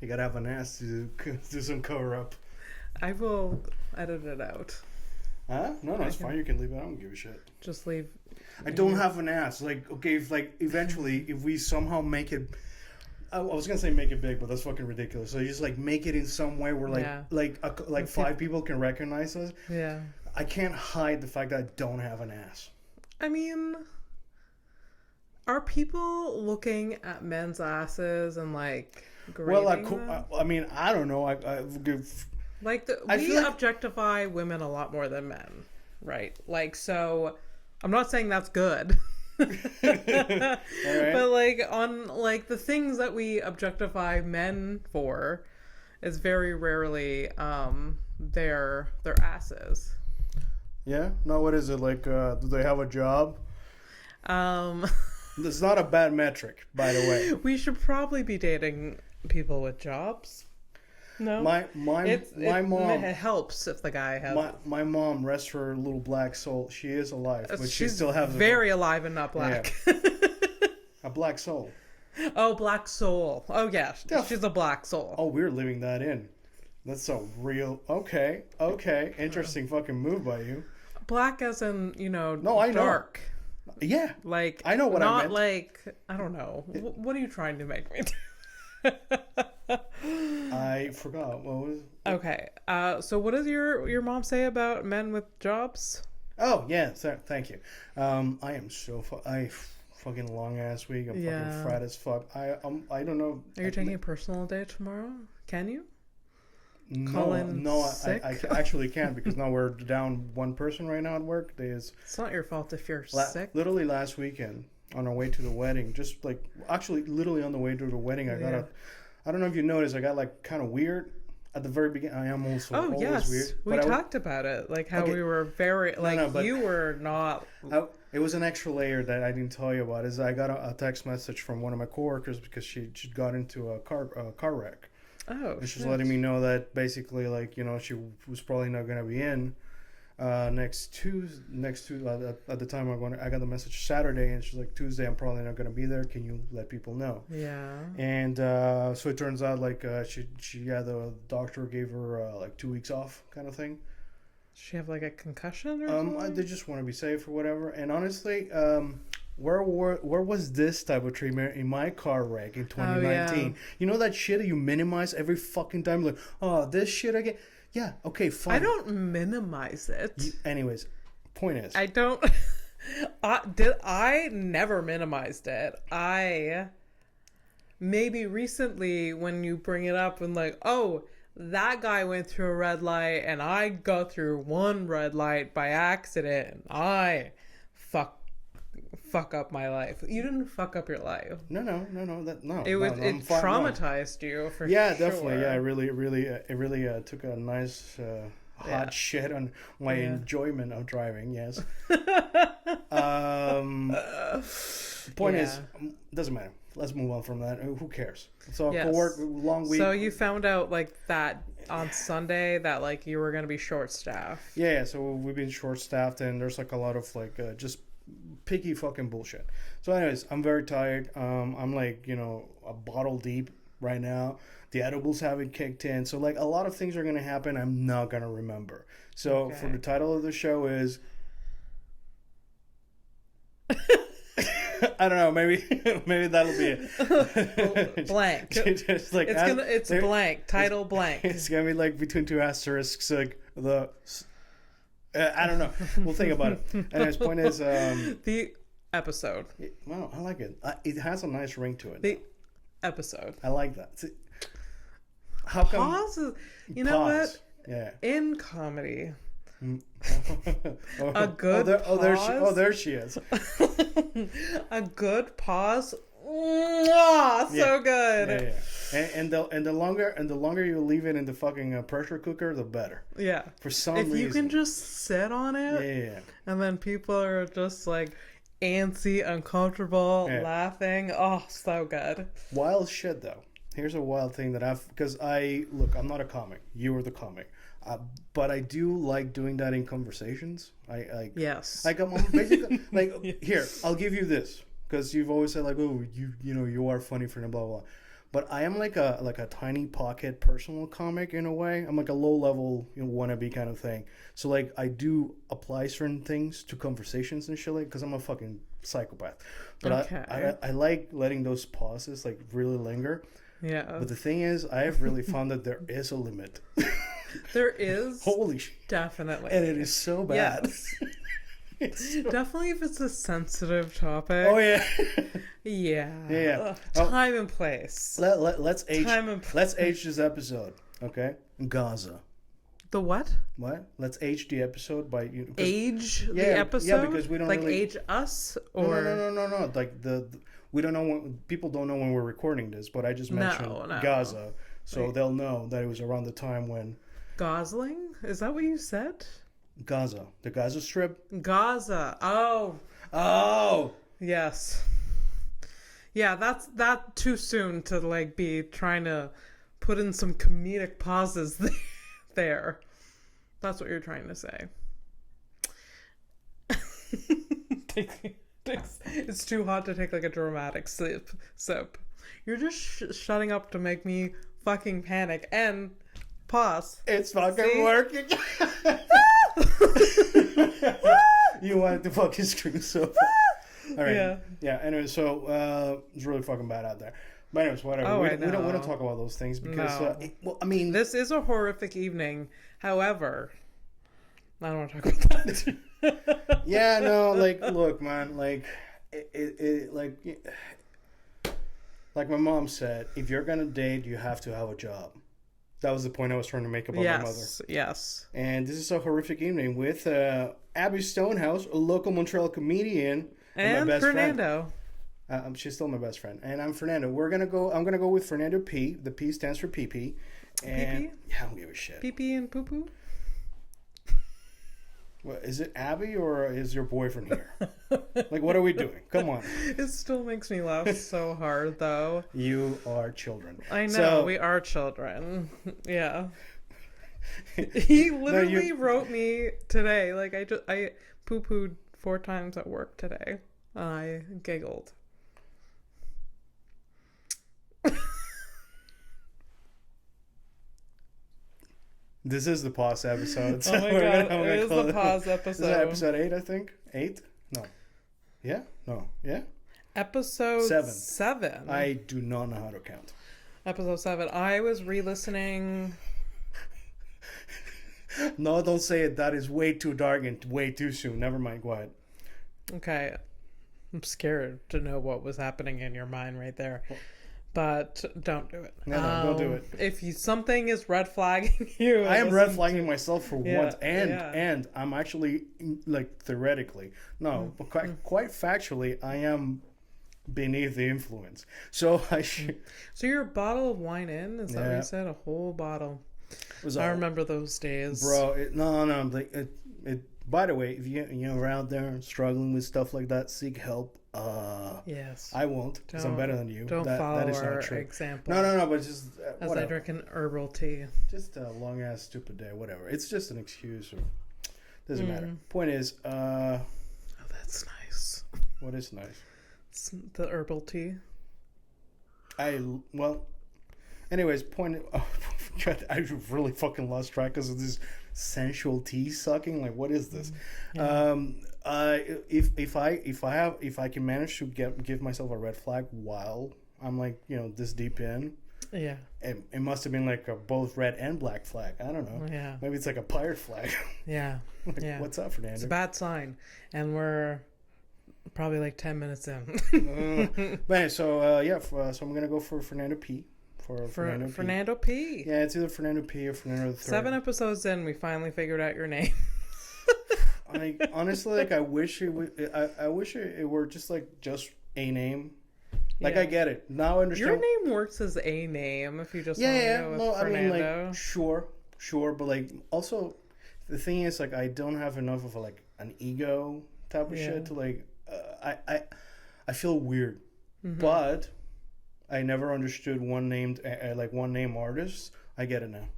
You gotta have an ass to do some cover up. I will edit it out. Huh? No, it's fine. You can leave it. I don't give a shit. Just leave. I don't have an ass. Like, okay, if eventually, if we somehow make it, I was gonna say make it big, but that's fucking ridiculous. So you just like make it in some way where like 5 people can recognize us. Yeah. I can't hide the fact that I don't have an ass. I mean, are people looking at men's asses and like grading them? I mean, I don't know. We objectify women a lot more than men, right? Like, so I'm not saying that's good. Right. But like on like the things that we objectify men for is very rarely their asses. Yeah? No, what is it? Like, do they have a job? It's not a bad metric, by the way. We should probably be dating people with jobs. No? My mom... It helps if the guy has... My mom, rest her little black soul, she is alive, but she still has... very alive and not black. Yeah. A black soul. Oh, black soul. Oh, yeah. She's a black soul. Oh, we're living that in. That's so real. Okay. Interesting fucking move by you. Black as in, no, I dark. Know. Yeah. Like, I know what I meant. Not like, I don't know. What are you trying to make me do? I forgot. What was it? Okay. So what does your mom say about men with jobs? Oh, yeah. Thank you. I am so... fucking long ass week. I'm fucking fat as fuck. I don't know. Are you taking a personal day tomorrow? Can you? No, I actually can't because now we're down one person right now at work. It's not your fault if you're sick. Literally last weekend on our way to the wedding, just like actually literally on the way to the wedding, I don't know if you noticed, I got like kind of weird at the very beginning. I am also always weird. We talked about it, like how we were very you were not. It was an extra layer that I didn't tell you about. Is I got a text message from one of my coworkers because she got into a car wreck. Oh, and she's letting me know that basically, like, she was probably not going to be in next Tuesday. At the time I got the message Saturday, and she's like, Tuesday I'm probably not going to be there. Can you let people know? Yeah. And so it turns out like the doctor gave her like 2 weeks off kind of thing. Does she have like a concussion or something? They just want to be safe or whatever. And honestly, where was this type of treatment in my car wreck in 2019? Yeah. You know that shit that you minimize every fucking time? Like, oh, this shit again? Yeah, okay, fine. I don't minimize it. Anyways, point is... I don't... I never minimized it. Maybe recently when you bring it up and like, oh, that guy went through a red light and I go through one red light by accident and I fuck up my life. You didn't fuck up your life. No. It traumatized you for sure. Definitely. Yeah, it really took a nice hot shit on my enjoyment of driving. Yes. Point is, doesn't matter. Let's move on from that. Who cares? So work long week. So you found out like that on Sunday that like you were gonna be short staffed. Yeah. So we've been short staffed, and there's like a lot of like just picky fucking bullshit. So anyways, I'm very tired. I'm like, a bottle deep right now. The edibles haven't kicked in. So like a lot of things are going to happen I'm not going to remember. So for the title of the show is... I don't know, maybe that'll be it. Blank. Just like it's blank. Title blank. It's going to be like between two asterisks, like the... I don't know. We'll think about it. Anyways, point is... the episode. Well, I like it. It has a nice ring to it. The episode. I like that. See, how come... Pause is... You know what? Yeah. In comedy... A good pause... there she is. A good pause... so good. Yeah. And the longer you leave it in the fucking pressure cooker, the better. Yeah. For some reason. If you can just sit on it. Yeah. And then people are just like antsy, uncomfortable, laughing. Oh, so good. Wild shit though. Here's a wild thing that I'm not a comic. You are the comic. But I do like doing that in conversations. Yes. Like I'm basically like here. I'll give you this because you've always said like, oh, you are funny for blah blah. but I am like a tiny pocket personal comic in a way. I'm like a low level, wannabe kind of thing. So like I do apply certain things to conversations and shit, like because I'm a fucking psychopath. But Okay. I like letting those pauses like really linger. Yeah. But the thing is, I have really found that there is a limit. There is. Holy shit. Definitely. And it is so bad. Yes. So... Definitely if it's a sensitive topic. Oh yeah. Yeah. Yeah. Time and place. Let's age. Time and Let's age this episode. Okay. Gaza. The what? What? Let's age the episode by you. Age the Yeah, episode? because we don't like really... age us or No. Like we don't know when people don't know when we're recording this, but I just mentioned No. Gaza, so Wait. they'll know that it was around the time when Gosling? Is that what you said? Gaza, the Gaza Strip. Gaza. Oh, yes. Yeah, that's that too soon to like be trying to put in some comedic pauses there. That's what you're trying to say. It's too hot to take like a dramatic sip. You're just shutting up to make me fucking panic and pause. It's fucking working. You wanted to fucking scream so bad. All right. Yeah. Anyway, so it's really fucking bad out there. But anyways, whatever. Oh, we don't talk about those things because, No. I mean, This is a horrific evening. However, I don't want to talk about that. yeah, no, like, look, man, like, like my mom said, if you're gonna date, you have to have a job. That was the point I was trying to make about my mother. Yes. And this is a horrific evening with Abby Stonehouse, a local Montreal comedian, And my best Fernando. friend. She's still my best friend, and I'm Fernando. I'm gonna go with Fernando P. The P stands for PP. And PP? yeah, I don't give a shit. PP and poo poo. What, is it Abby or is your boyfriend here? Like, what are we doing? Come on. It still makes me laugh so hard, though. You are children. I know, we are children. Yeah. He literally wrote me today. Like, I poo-pooed 4 times at work today. And I giggled. This is the pause episode. Oh my god, it is the pause episode. Is that episode 8, I think? 8? No. Yeah? No. Yeah? Episode 7. I do not know how to count. Episode 7. I was re-listening. No, don't say it. That is way too dark and way too soon. Never mind. Go ahead. Okay. I'm scared to know what was happening in your mind right there. But don't do it. No, don't do it. If something is red flagging you, I am red flagging myself for once, and I'm actually like theoretically, but quite factually, I am beneath the influence. So I should. So you're a bottle of wine in? Is that what you said? A whole bottle. I remember those days, bro. By the way, if you're out there struggling with stuff like that, seek help. Yes. I won't, because I'm better than you. Don't follow that is our example. No, but just as I drink an herbal tea. Just a long ass stupid day, whatever. It's just an excuse. Doesn't matter. Point is, oh, that's nice. What is nice? It's the herbal tea. Anyways, oh, God, I really fucking lost track because of this sensual tea sucking. Like, what is this? Yeah. If I can manage to give myself a red flag while I'm like this deep in, it must have been like a both red and black flag. I don't know. Yeah, maybe it's like a pirate flag. Yeah, like, what's up, Fernando? It's a bad sign, and we're probably like 10 minutes in. But so I'm gonna go for Fernando P. For Fernando P. Yeah, it's either Fernando P or Fernando the Third. 7 episodes in, we finally figured out your name. Honestly, I wish it were just a name. Like, I get it now. I understand your name works as a name if you just want to go with Fernando. I mean, sure, but like also the thing is I don't have enough of an ego type of shit to I feel weird, but I never understood one name artists. I get it now.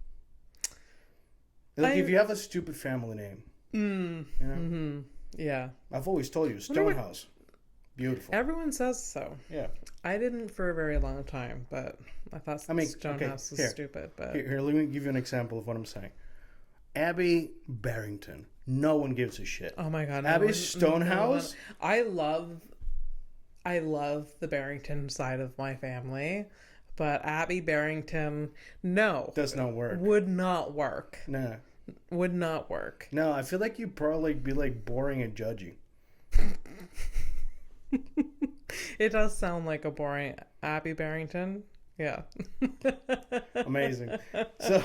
If you have a stupid family name, yeah, I've always told you Stonehouse. Beautiful. Everyone says so. Yeah. I didn't for a very long time, but I thought Stonehouse was stupid. But here, let me give you an example of what I'm saying. Abby Barrington. No one gives a shit. Oh my god. Abby Stonehouse. I love the Barrington side of my family, but Abby Barrington, no. Does not work. Would not work. Nah. Would not work. No, I feel like you'd probably be like boring and judgy. It does sound like a boring Abby Barrington. Yeah. Amazing. So,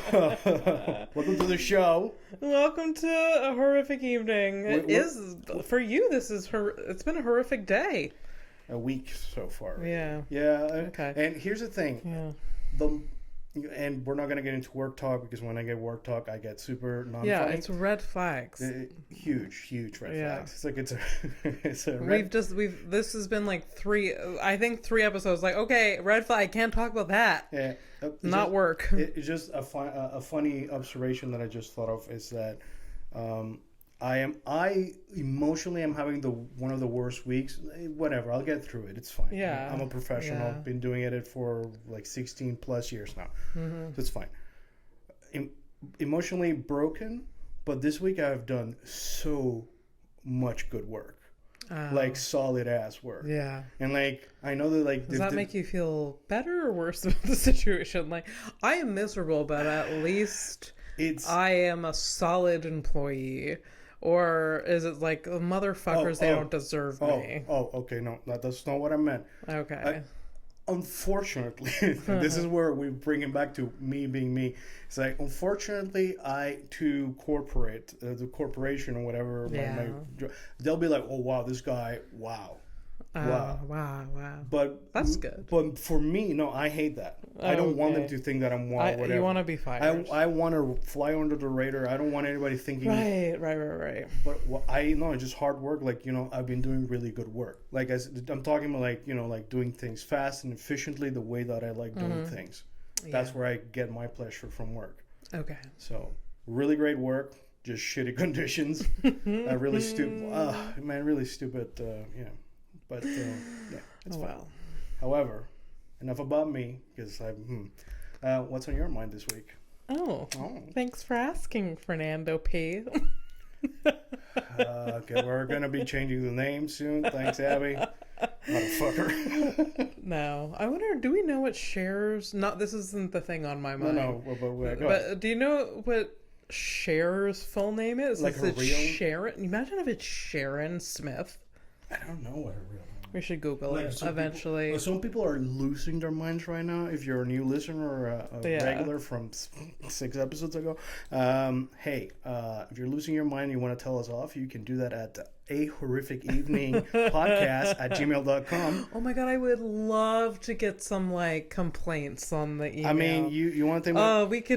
welcome to the show. Welcome to a horrific evening. For you, it's been a horrific day. A week so far. Right? Yeah. Yeah. Okay. And here's the thing. Yeah. And we're not going to get into work talk because when I get work talk, I get super non-funny. Yeah, it's red flags. Huge red flags. It's like it's a this has been like three episodes. Like, okay, red flag, can't talk about that. Yeah. Work. It's just a funny observation that I just thought of is that I emotionally am having one of the worst weeks. Whatever, I'll get through it. It's fine. Yeah, I'm a professional. Yeah. Been doing it for like 16 plus years now. Mm-hmm. So it's fine. Emotionally broken, but this week I've done so much good work. Like solid ass work. Yeah. And like I know that like does that make you feel better or worse about the situation? Like I am miserable, but at least I am a solid employee. Or is it like motherfuckers? They don't deserve me. Okay. No, that's not what I meant. Okay. Unfortunately, this is where we bring it back to me being me. It's like, unfortunately, the corporation or whatever, they'll be like, oh, wow, this guy, wow. Wow. But that's good. But for me, no, I hate that. I don't want them to think that I'm wow, whatever. You want to be fired. I want to fly under the radar. I don't want anybody thinking. Right. But I know it's just hard work. Like, I've been doing really good work. Like I'm talking about like doing things fast and efficiently the way that I like doing things. That's where I get my pleasure from work. Okay. So really great work. Just shitty conditions. Really stupid. Really stupid. But it's fine. Well. However, enough about me because what's on your mind this week? Oh, thanks for asking, Fernando P. Okay, we're gonna be changing the name soon. Thanks, Abby. Motherfucker. No, I wonder. Do we know what Cher's? Not this isn't the thing on my mind. No. But do you know what Cher's full name is? Like is her it real? Sharon? Imagine if it's Sharon Smith. I don't know what her real name. We should Google it eventually. Some people are losing their minds right now. If you're a new listener or a regular from 6 episodes ago, hey, if you're losing your mind and you want to tell us off, you can do that at a horrific evening podcast at gmail.com. Oh my god, I would love to get some like complaints on the email. I mean, you want to think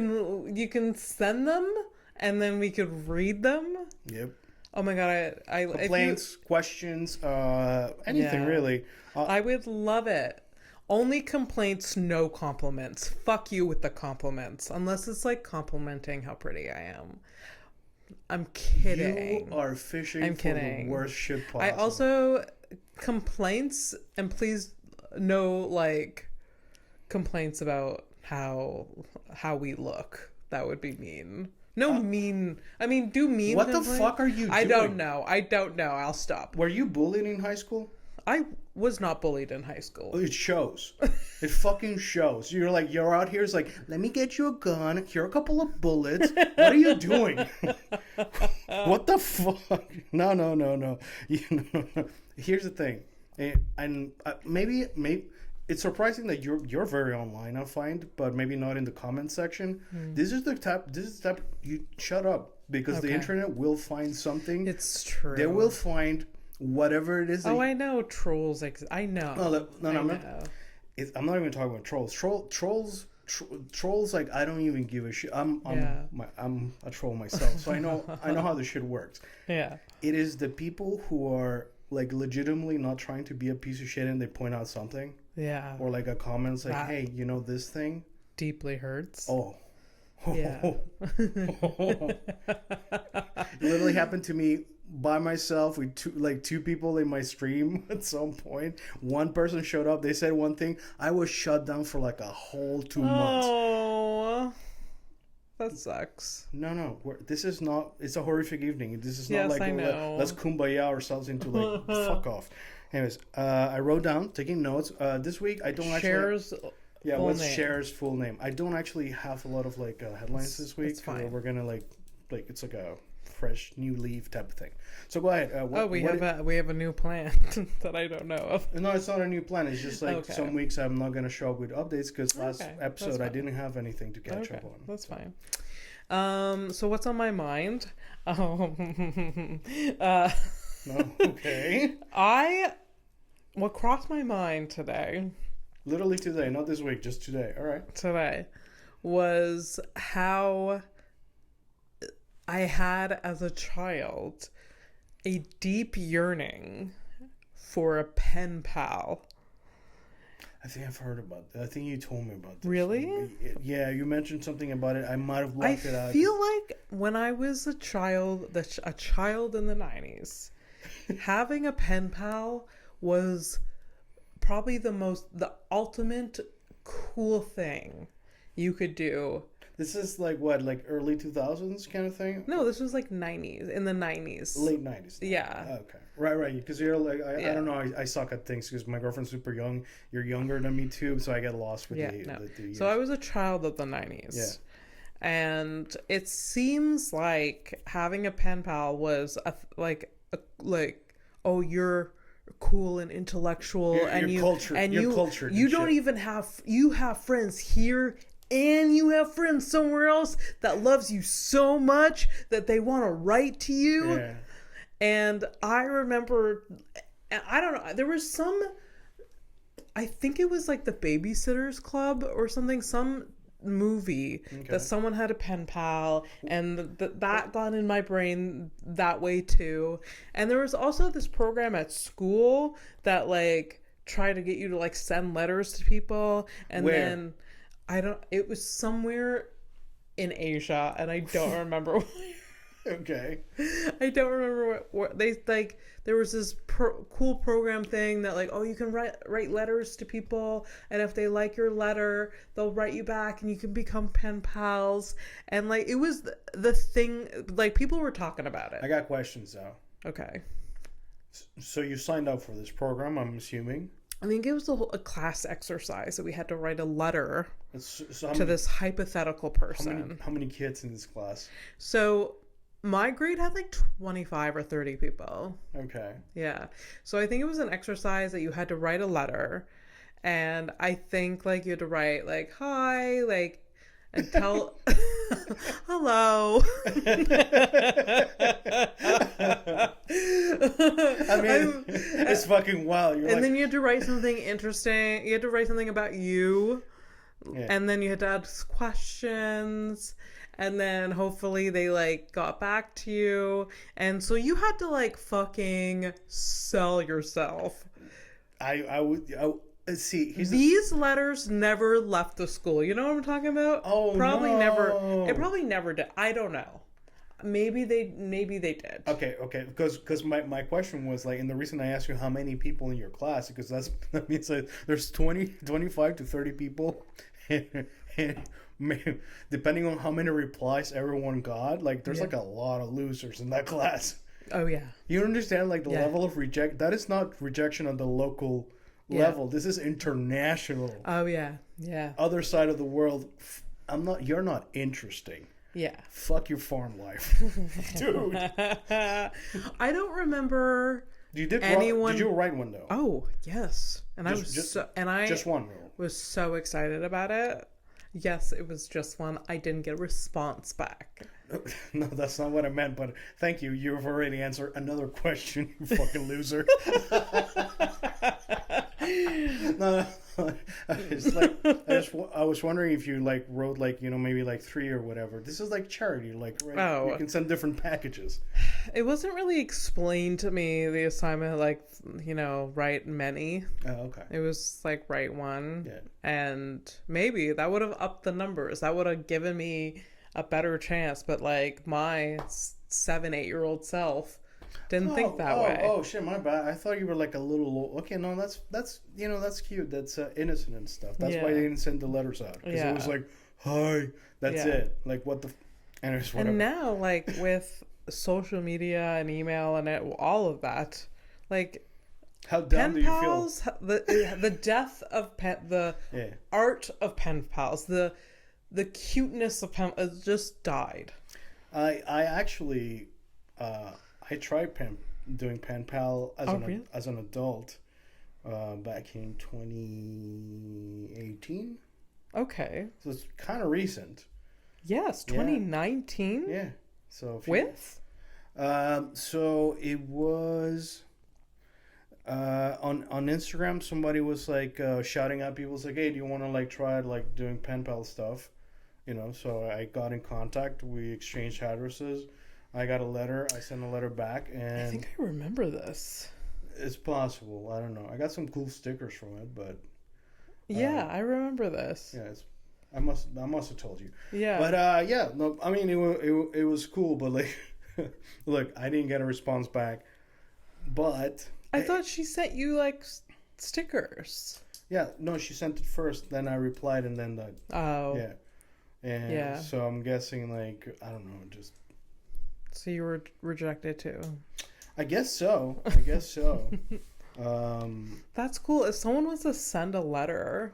you can send them and then we could read them. Yep. Oh my god, I complaints, questions, anything really. I would love it. Only complaints, no compliments. Fuck you with the compliments, unless it's like complimenting how pretty I am. I'm kidding. You are fishing for the worst shit possible. I also complaints, and please no like complaints about how we look. That would be mean. No mean. I mean, do mean. What the fuck are you doing? I don't know. I'll stop. Were you bullied in high school? I was not bullied in high school. It shows. It fucking shows. You're out here. It's like, let me get you a gun. Here are a couple of bullets. What are you doing? What the fuck? No. Here's the thing, and maybe. It's surprising that you're very online, I find, but maybe not in the comment section. This is the type. You shut up because the internet will find something. It's true. They will find whatever it is. I know trolls. I know. No. I'm not even talking about trolls. Trolls. Like I don't even give a shit. I'm a troll myself, so I know how this shit works. Yeah. It is the people who are like legitimately not trying to be a piece of shit and they point out something. Yeah. Or like a comment like, hey, this thing deeply hurts. Oh. Yeah. It literally happened to me by myself with two people in my stream at some point. One person showed up. They said one thing. I was shut down for like a whole 2 months. Oh, that sucks. No. This is not. It's a horrific evening. This is not Yes, like I know. let's kumbaya ourselves into like fuck off. Anyways, I wrote down taking notes. This week I don't actually. Cher's Yeah, full what's name. Cher's full name? I don't actually have a lot of like headlines this week. It's fine. We're gonna like it's like a fresh new leaf type of thing. So go ahead. We have a new plan that I don't know of. No, it's not a new plan. It's just like Okay. some weeks I'm not gonna show up with updates because last Okay, episode that's I fine. didn't have anything to catch Okay, up on. that's fine. So what's on my mind? No, okay. What crossed my mind today Literally today, not this week, just today. All right. was how I had as a child a deep yearning for a pen pal. I think I've heard about that. I think you told me about this. Really? Yeah, you mentioned something about it. I might have blocked it out. I feel like when I was a child in the 90s, having a pen pal was probably the ultimate cool thing you could do. This is like what, like early 2000s kind of thing? No, this was like 90s, in the 90s. Late 90s. Yeah. Okay. Right. Because you're like, I don't know. I suck at things because my girlfriend's super young. You're younger than me too, so I get lost with the years. So I was a child of the 90s. Yeah. And it seems like having a pen pal was oh, you're cool and intellectual, you're cultured. You're cultured. You don't even you have friends here and you have friends somewhere else that loves you so much that they want to write to you. Yeah. And I remember, I don't know, there was I think it was like the Babysitters Club or something, some movie that someone had a pen pal, and that got in my brain that way too. And there was also this program at school that like tried to get you to like send letters to people, and then it was somewhere in Asia, and I don't remember where. Okay. I don't remember what they like. There was this cool program thing that like, oh, you can write letters to people, and if they like your letter, they'll write you back, and you can become pen pals. And like, it was the thing. Like, people were talking about it. I got questions though. Okay. So you signed up for this program, I'm assuming. I think it was a class exercise that we had to write a letter So to this hypothetical person. How many kids in this class? So my grade had like 25 or 30 people. Okay. Yeah. So I think it was an exercise that you had to write a letter. And I think like you had to write like, hi, like, and tell, hello. I mean, it's fucking wild. Then you had to write something interesting. You had to write something about you. Yeah. And then you had to ask questions. And then hopefully they like got back to you. And so you had to like fucking sell yourself. I would see. These letters never left the school. You know what I'm talking about? Oh, probably no. never. It probably never did. I don't know. Maybe they did. Okay. Because my question was like, and the reason I asked you how many people in your class, because that means like there's 25 to 30 people, and depending on how many replies everyone got, like there's like a lot of losers in that class. Oh yeah. You understand like the level of that is not rejection on the local level. This is international. Oh yeah. Yeah. Other side of the world. You're not interesting. Yeah. Fuck your farm life. Dude. I don't remember Did you write one though? Oh, yes. And I just one rule. Was so excited about it. Yes, it was just one. I didn't get a response back. No, that's not what I meant, but thank you. You've already answered another question, you fucking loser. No, it's like I was wondering if you like wrote like maybe like 3 or whatever. This is like charity, like right? Oh. You can send different packages. It wasn't really explained to me, the assignment, like write many. Oh, okay. It was like write one. Yeah. And maybe that would have upped the numbers. That would have given me a better chance. But like my 7-8-year-old self Didn't think that way. Oh shit, my bad. I thought you were like a little. Okay, no, that's that's cute. That's innocent and stuff. That's why they didn't send the letters out, because it was like, hi, that's it. Like what the. Anyways, whatever. And now, like with social media and email and all of that, like how down pen do you pals, feel? the death of the art of pen pals, the cuteness of pen just died. I actually I tried doing pen pal as an adult back in 2018. Okay. So it's kind of recent. Yes, 2019. Yeah. So with. So it was on Instagram. Somebody was like shouting at people, was like, "Hey, do you want to like try like doing pen pal stuff?" So I got in contact. We exchanged addresses. I got a letter. I sent a letter back, and I think I remember this. It's possible. I don't know. I got some cool stickers from it, but yeah, I remember this. Yeah, I must have told you. Yeah. But yeah, no, I mean it was cool, but like, look, I didn't get a response back, but I thought she sent you like stickers. Yeah, no, she sent it first, then I replied, and then yeah, and so I'm guessing like I don't know, just. So you were rejected too. I guess so. That's cool. If someone wants to send a letter.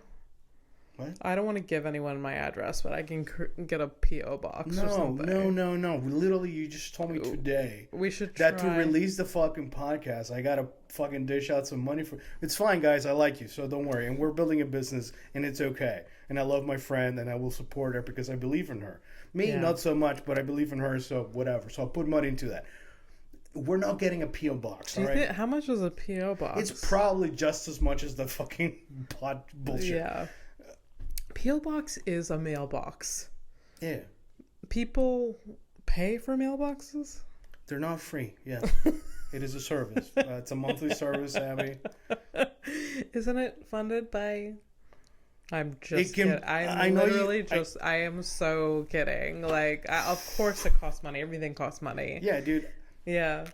What? I don't want to give anyone my address, but I can get a P.O. box or something. No. Literally, you just told me today. We should try. That to release the fucking podcast, I gotta fucking dish out some money for. It's fine, guys. I like you, so don't worry. And we're building a business, and it's okay. And I love my friend, and I will support her because I believe in her. Me, not so much, but I believe in her, so whatever. So I'll put money into that. We're not getting a P.O. box, all right? How much is a P.O. box? It's probably just as much as the fucking pot bullshit. Yeah. P.O. box is a mailbox. Yeah. People pay for mailboxes? They're not free, yeah. It is a service. It's a monthly service, Abby. Isn't it funded by... I'm just kidding. I am so kidding. Like, of course it costs money. Everything costs money. Yeah, dude. Yeah.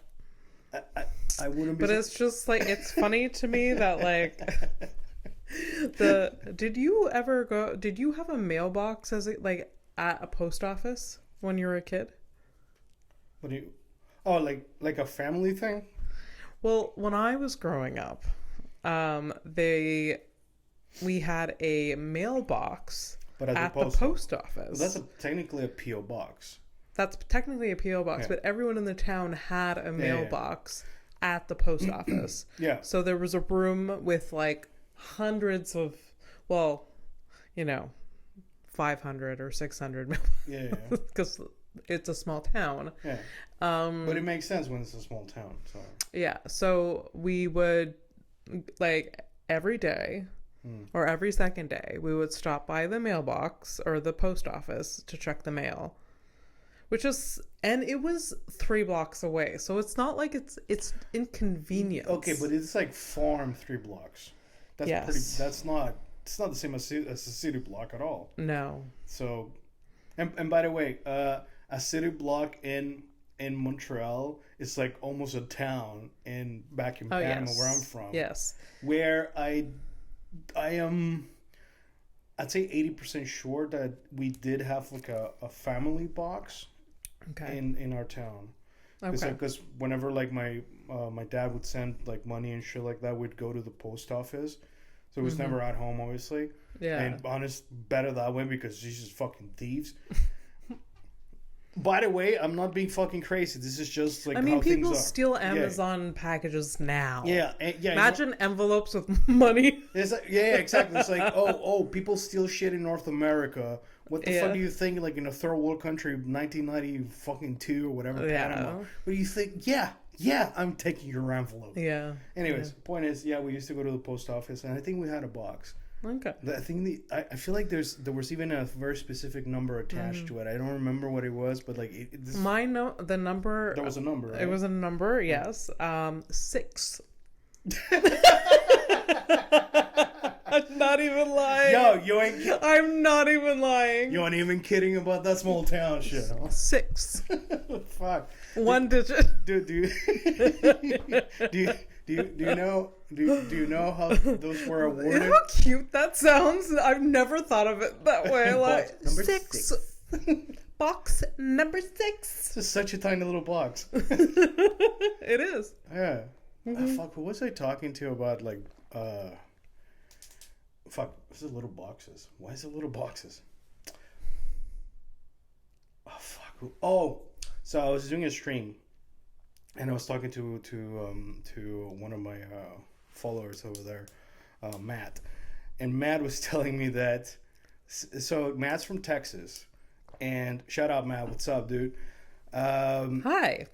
I wouldn't be... But it's just, like, it's funny to me that, like... Did you have a mailbox at a post office when you were a kid? What do you... Oh, like a family thing? Well, when I was growing up, we had a mailbox at the post office. Well, that's technically a P.O. box. That's technically a P.O. box, but everyone in the town had a mailbox at the post office. Yeah. So there was a room with like hundreds of, 500 or 600 Yeah. because it's a small town. Yeah. But it makes sense when it's a small town. So. Yeah. So we would, like, every day or every second day, we would stop by the mailbox or the post office to check the mail. And it was 3 blocks away. So it's not like it's inconvenient. Okay, but it's like farm 3 blocks. It's not the same as a city block at all. No. So, and by the way, a city block in Montreal is like almost a town back in Panama, where I'm from. Yes. Where I am, I'd say 80% sure that we did have like a family box. Okay. In our town. Okay. Because whenever like my dad would send like money and shit like that, we'd go to the post office. So it was never at home, obviously. Yeah. And honest, better that way because these just fucking thieves. By the way, I'm not being fucking crazy. This is just like how things are. People steal Amazon packages now. Yeah. Imagine envelopes with money. It's like, exactly. It's like, oh, people steal shit in North America. What the fuck do you think? Like in a third world country, 1992 or whatever, Panama. What do you think? Yeah, I'm taking your envelope. Yeah. Anyways, point is, we used to go to the post office, and I think we had a box. Okay. I think I feel like there was even a very specific number attached to it. I don't remember what it was, but like the number. There was a number. Right? It was a number. Yes. 6. I'm not even lying. Yo, you ain't. I'm not even lying. You ain't even kidding about that small town shit. Huh? 6. Fuck. One digit. Dude, do you know how those were You awarded? know how cute that sounds? I've never thought of it that way. Like Box number six. Box number 6. This is such a tiny little box. It is. Yeah. Fuck, who was I talking to about like fuck, what's the little boxes? Why is it little boxes? Oh fuck. Oh, so I was doing a stream and I was talking to one of my followers over there, Matt. And Matt was telling me that so Matt's from Texas. And shout out Matt, what's up, dude? Hi.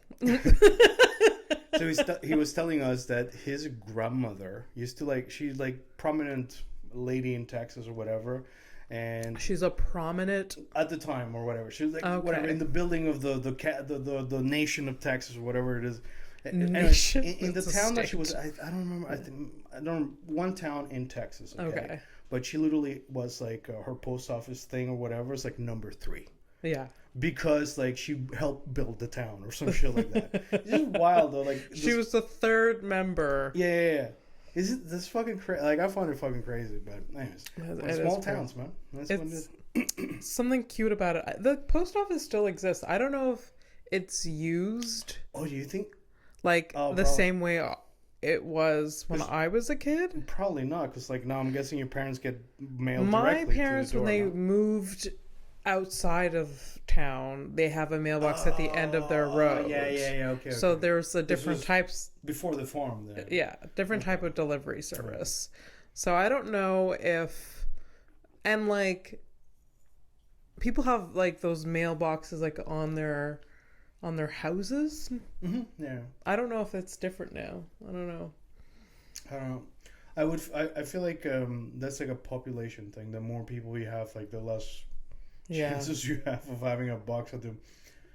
So he was telling us that his grandmother used to like, she's like prominent lady in Texas or whatever, and She's a prominent. at the time or whatever, she was like Okay. whatever in the building of the nation of Texas or whatever it is. Nation? In the That's a town that she was, state. I don't remember. I don't one town in Texas. Okay. But she literally was like her post office thing or whatever is like number 3. Yeah. Because like she helped build the town or some shit like that. It's just wild though. Like She was the 3rd member. yeah. Is it this fucking crazy? Like I found it fucking crazy, but anyways, It small is towns, man. That's what it is. Something cute about it. The post office still exists. I don't know if it's used Oh, do you think? like Oh, the probably. same way it was when I was a kid. Probably not, because like now I'm guessing your parents get mail. My directly parents, to the when door, they moved outside of town, they have a mailbox at the end of their road. Yeah. Okay. So okay. there's a different was- types. Before the farm, then. Yeah, different type of delivery service. So I don't know if, and like, people have like those mailboxes like on their houses. Mm-hmm. Yeah. I don't know if it's different now. I don't know. I don't know. I feel like that's like a population thing. The more people you have, like the less Yeah, chances you have of having a box at them.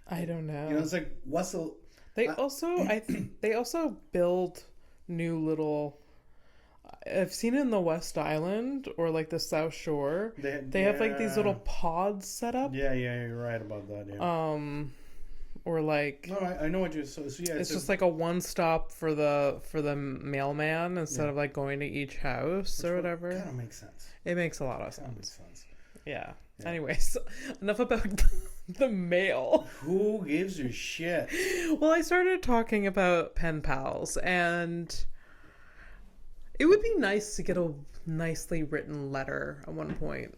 I don't know. You know, it's like what's the They also build new little. I've seen it in the West Island or like the South Shore. They have like these little pods set up. Yeah, you're right about that. Yeah. Or like No, I know what you're. So yeah, it's just like a one stop for the mailman instead of like going to each house or whatever. Kind of makes sense. It makes a lot of Kind of makes sense. sense. Yeah. Anyways, enough about the mail. Who gives a shit? Well, I started talking about pen pals, and it would be nice to get a nicely written letter at one point.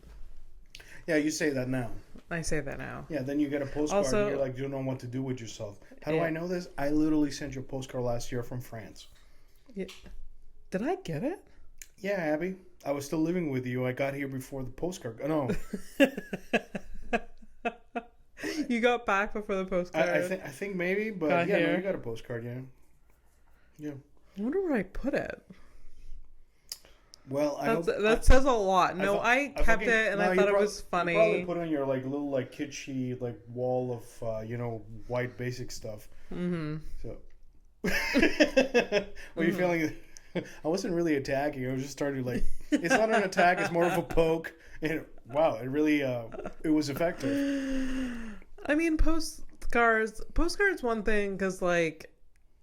Yeah, you say that now. I say that now. Yeah, then you get a postcard Also- and you're like, you don't know what to do with yourself. How do Yeah. I know this? I literally sent you a postcard last year from France. Yeah. Did I get it? Yeah, Abby. I was still living with you. I got here before the postcard. No, You got back before the postcard. I think maybe, but Got yeah, no, here. you got a postcard, yeah. Yeah. I wonder where I put it. Well, I That says a lot. No, thought- I kept fucking- it and no, I you thought it prob- was funny. You probably put on your like little like kitschy like wall of white basic stuff. Mm-hmm. So, were you feeling? I wasn't really attacking. I was just starting like it's not an attack. It's more of a poke. And wow, it really it was effective. I mean, postcards one thing because like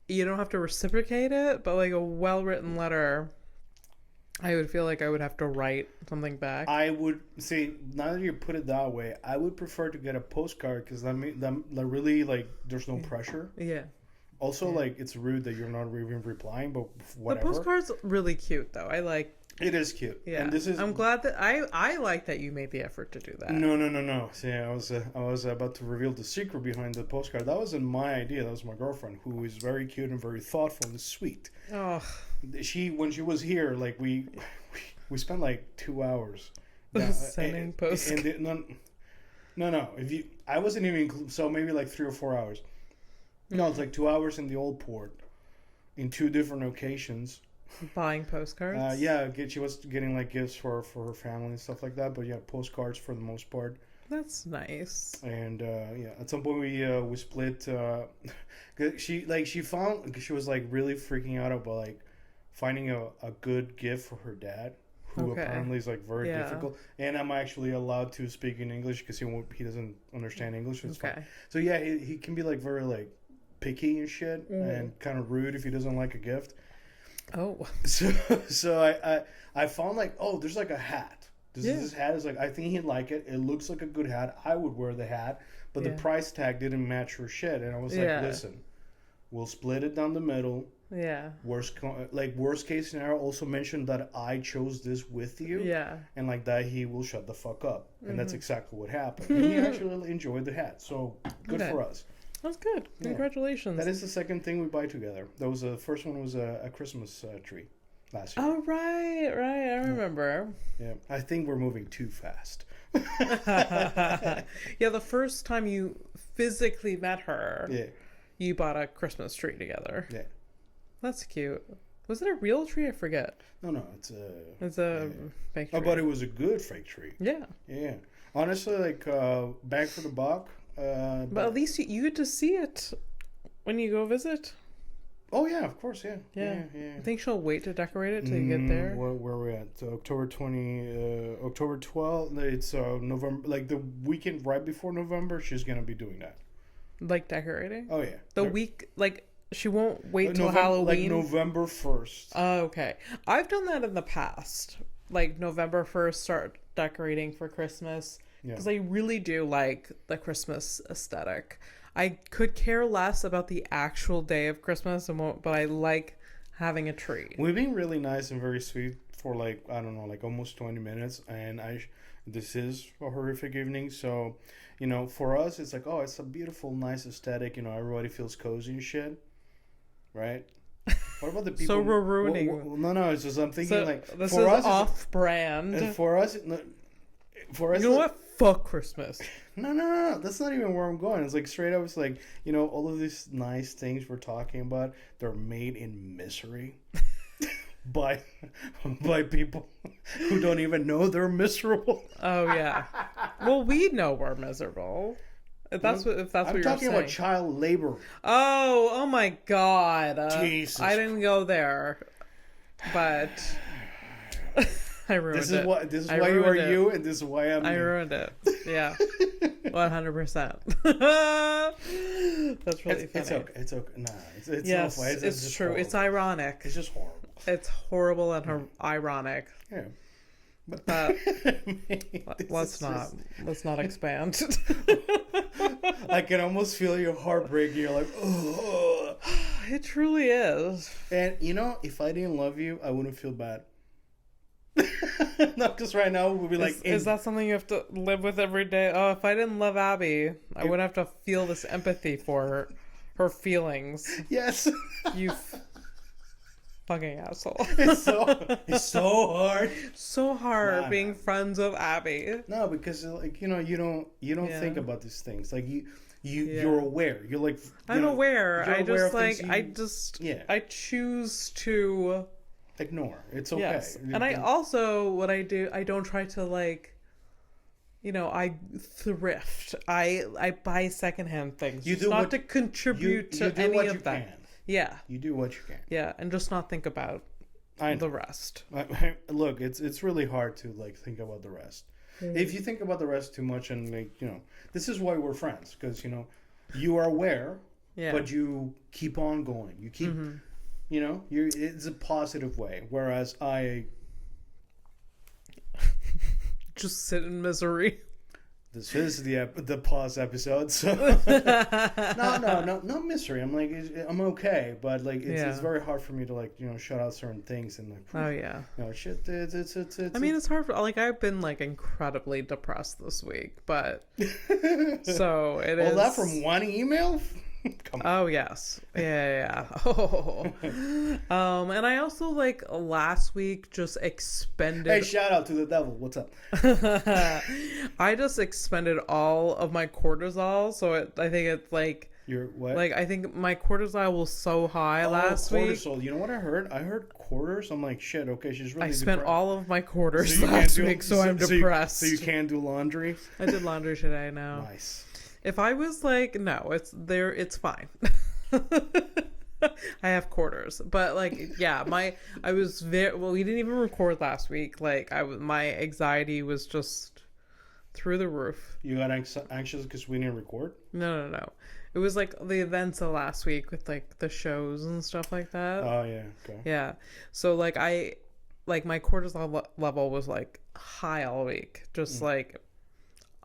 you don't have to reciprocate it, but like a well-written letter, I would feel like I would have to write something back. I would say now that you put it that way, I would prefer to get a postcard because that really like there's no pressure. Yeah. Also, like it's rude that you're not even replying, but The whatever. postcard's really cute though. I like. It is cute. Yeah. And this is I'm glad that I like that you made the effort to do that. No. See, I was about to reveal the secret behind the postcard. That wasn't my idea. That was my girlfriend, who is very cute and very thoughtful and sweet. Oh. When she was here, like we spent like 2 hours Sending postcards. No. I wasn't even so maybe like 3 or 4 hours. No, it's like 2 hours in the old port, in 2 different locations. Buying postcards. She was getting like gifts for her family and stuff like that. But yeah, postcards for the most part. That's nice. And at some point we split. She was like really freaking out about like finding a good gift for her dad, who Okay. apparently is like very Yeah. difficult. And I'm actually allowed to speak in English because he doesn't understand English. It's Okay. fine. So yeah, he can be like very like picky and shit, and kind of rude if he doesn't like a gift. Oh. So I found like, oh, there's like a hat. This hat is like, I think he'd like it. It looks like a good hat. I would wear the hat, but the price tag didn't match her shit. And I was like, listen, we'll split it down the middle. Yeah. Worst case scenario, also mentioned that I chose this with you. Yeah. And like that, he will shut the fuck up. And that's exactly what happened. And he actually enjoyed the hat. So good for us. That's good. Congratulations. That is the second thing we buy together. That was the first one was a Christmas tree last year. Oh, right. I remember. Yeah. I think we're moving too fast. Yeah, the first time you physically met her, you bought a Christmas tree together. Yeah. That's cute. Was it a real tree? I forget. No, it's a fake tree. Oh, but it was a good fake tree. Yeah. Yeah. Honestly, like, bang for the buck. But at least you get to see it when you go visit. Oh, yeah, of course, yeah. I think she'll wait to decorate it till you get there. Where are we at? October 12th. It's November, like the weekend right before November, she's going to be doing that. Like decorating? Oh, yeah. The week, like, she won't wait till November, Halloween? Like November 1st. Oh, okay. I've done that in the past. Like, November 1st, start decorating for Christmas. Because I really do like the Christmas aesthetic. I could care less about the actual day of Christmas, but I like having a tree. We've been really nice and very sweet for like, I don't know, like almost 20 minutes. And this is a horrific evening. So, you know, for us, it's like, oh, it's a beautiful, nice aesthetic. You know, everybody feels cozy and shit. Right? What about the people? So we're ruining. No, it's just I'm thinking like this for is us, off-brand. For us, you know what? Fuck Christmas. No. That's not even where I'm going. It's like straight up. It's like, you know, all of these nice things we're talking about, they're made in misery by people who don't even know they're miserable. Oh yeah. Well, we know we're miserable. If that's what you're saying. I'm talking about child labor. Oh my God. Jesus. I didn't go there, but. I ruined it. This is why you are you, and this is why I'm. I ruined it. Yeah, 100%. That's really funny. It's okay. Nah, it's yes, no fun. it's true. Horrible. It's ironic. It's just horrible. It's horrible and ironic. Yeah. But let's not expand. I can almost feel your heart breaking. You're like, oh. It truly is. And you know, if I didn't love you, I wouldn't feel bad. No, because right now we'll be like, is that something you have to live with every day? Oh, if I didn't love Abby, I would have to feel this empathy for her feelings. Yes. You fucking asshole. It's so hard. So hard being friends with Abby. No, because like, you know, you don't think about these things. Like you're aware. You're like, I'm aware. I choose to ignore. It's okay. Yes. And I also, what I do, I don't try to like, you know, I thrift. I buy secondhand things. You do not to contribute to any of that. Yeah. You do what you can. Yeah, and just not think about the rest. Look, it's really hard to like think about the rest. If you think about the rest too much, and like, you know, this is why we're friends, because you know, you are aware, but you keep on going. You keep. You know, it's a positive way. Whereas I just sit in misery. This is the pause episode. So no, not misery. I'm like, I'm okay, but like it's very hard for me to like, you know, shut out certain things and like. Oh yeah. You know, shit. It's I mean, it's hard. Like I've been like incredibly depressed this week, but so it is. All that from one email. Come on. Oh yes, yeah. Oh, and I also like last week just expended. Hey, shout out to the devil. What's up? I just expended all of my cortisol, so I think it's like. Your what? Like I think my cortisol was so high last week. You know what I heard? I heard quarters. I'm like, shit. Okay, she's really. I spent all of my quarters last week, so I'm depressed. So you can't do laundry. I did laundry today. Now. Nice. If I was like, no, it's there, it's fine. I have quarters, but like, yeah, I was very well. We didn't even record last week. Like, my anxiety was just through the roof. You got anxious because we didn't record? No. It was like the events of last week with like the shows and stuff like that. Oh yeah. Okay. Yeah. So like my cortisol level was like high all week, just like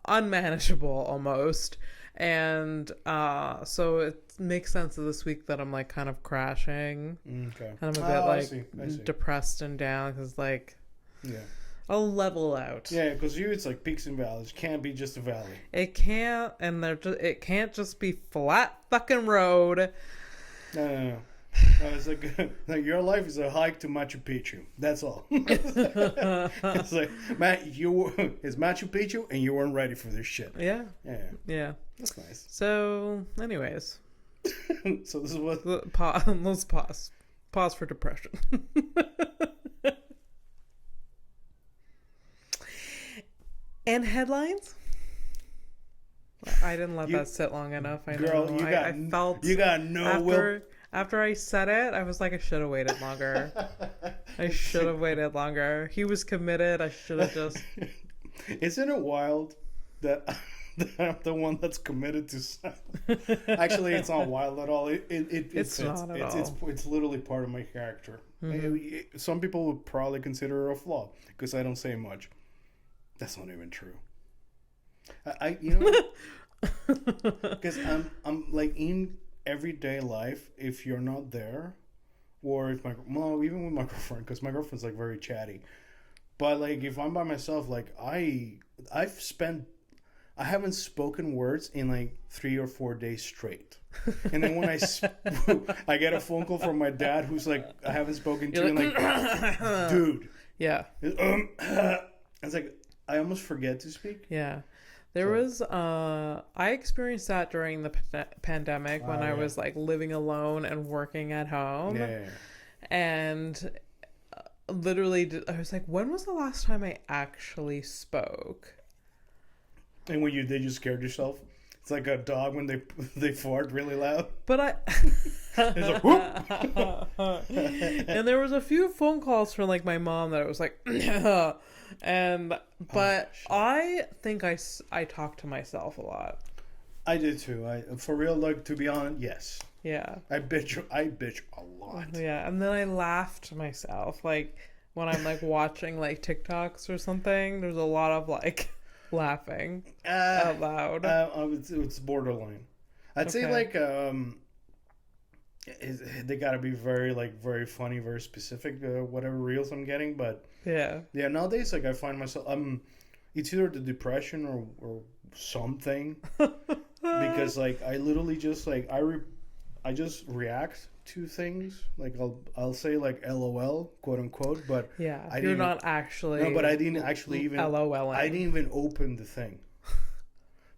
unmanageable almost. And so it makes sense of this week that I'm like kind of crashing. Okay. And I'm a bit like I see. depressed and down because like Yeah. I'll level out. Yeah, because it's like peaks and valleys. Can't be just a valley. It can't, and it can't just be flat fucking road. No. It's like your life is a hike to Machu Picchu. That's all. It's like it's Machu Picchu, and you weren't ready for this shit. Yeah. Yeah. That's nice. So, anyways, so this is what. Let's pause. Pause for depression. And headlines. I didn't let that sit long enough. I girl, know. I felt you got no after I said it, I was like, I should have waited longer. I should have waited longer. He was committed. I should have just. Isn't it wild that I'm the one that's committed to silence? Actually, it's not wild at all. It's not at all. It's literally part of my character. Mm-hmm. Some people would probably consider it a flaw because I don't say much. That's not even true. Because I'm like in everyday life. If you're not there, or if even with my girlfriend, because my girlfriend's like very chatty. But like if I'm by myself, like I haven't spoken words in like 3 or 4 days straight. And then when I get a phone call from my dad who's like, I haven't spoken to you, like, dude. Yeah. It's like, I almost forget to speak. Yeah. There was, I experienced that during the pandemic when I was like living alone and working at home. Yeah. And literally, I was like, when was the last time I actually spoke? And when you did, you scared yourself. It's like a dog when they fart really loud. But It's like, whoop. And there was a few phone calls from like my mom that it was like, I think I talk to myself a lot. I did too. For real, like to be honest, yes. Yeah. I bitch a lot. Yeah, and then I laugh to myself like when I'm like watching like TikToks or something. There's a lot of like laughing out loud. It's borderline. I'd say like they gotta be very funny, very specific. Whatever reels I'm getting, but yeah. Nowadays, like I find myself, it's either the depression or something, because like I literally just like I just react to things. Like I'll say like LOL, quote unquote, but yeah, you're not actually. No, but I didn't actually even LOL. I didn't even open the thing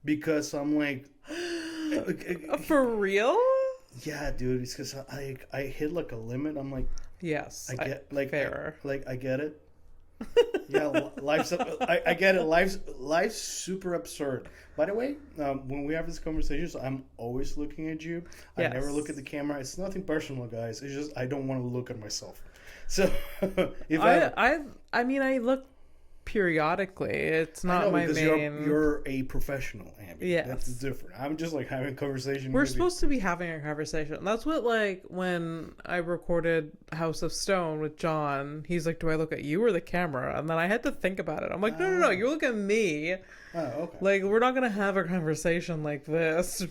because I'm like, for real? Yeah, dude. It's because I hit like a limit. I'm like, yes, I get like fair. I get it. Yeah, I get it. Life's super absurd. By the way, when we have these conversations, I'm always looking at you. Yes. I never look at the camera. It's nothing personal, guys. It's just I don't want to look at myself. So if I mean, I look periodically. It's not my main. You're a professional, Abby. Yes. That's different. I'm just like having a conversation. We're supposed to be having a conversation. That's what, like, when I recorded House of Stone with John, he's like, do I look at you or the camera? And then I had to think about it. I'm like, no, you look at me. Oh, okay. Like, we're not going to have a conversation like this.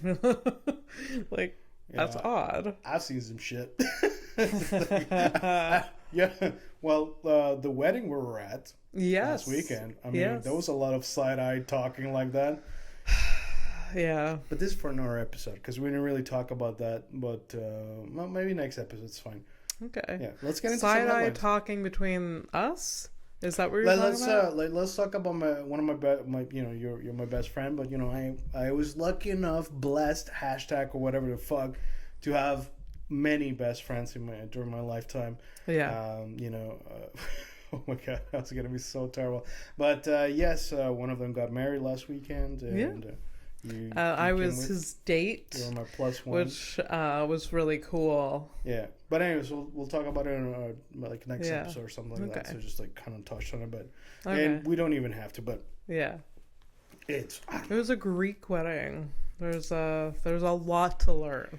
Like, that's odd. I've seen some shit. Yeah. Well, the wedding we were at last weekend, I mean, there was a lot of side-eye talking like that. Yeah. But this is for another episode, because we didn't really talk about that. But well, maybe next episode's fine. Okay. Yeah. Let's get into side-eye talking between us. Is that what you're talking about? Let's talk about you're my best friend, but I was lucky enough, blessed, hashtag or whatever the fuck, to have many best friends during my lifetime. Yeah. Oh my god, that's gonna be so terrible. But yes, one of them got married last weekend, and I was his date. You were my plus one, which was really cool. Yeah, but anyways, we'll talk about it in like next episode or something like that. So just like kind of touched on it, but and we don't even have to. But yeah, it was a Greek wedding. There's a lot to learn.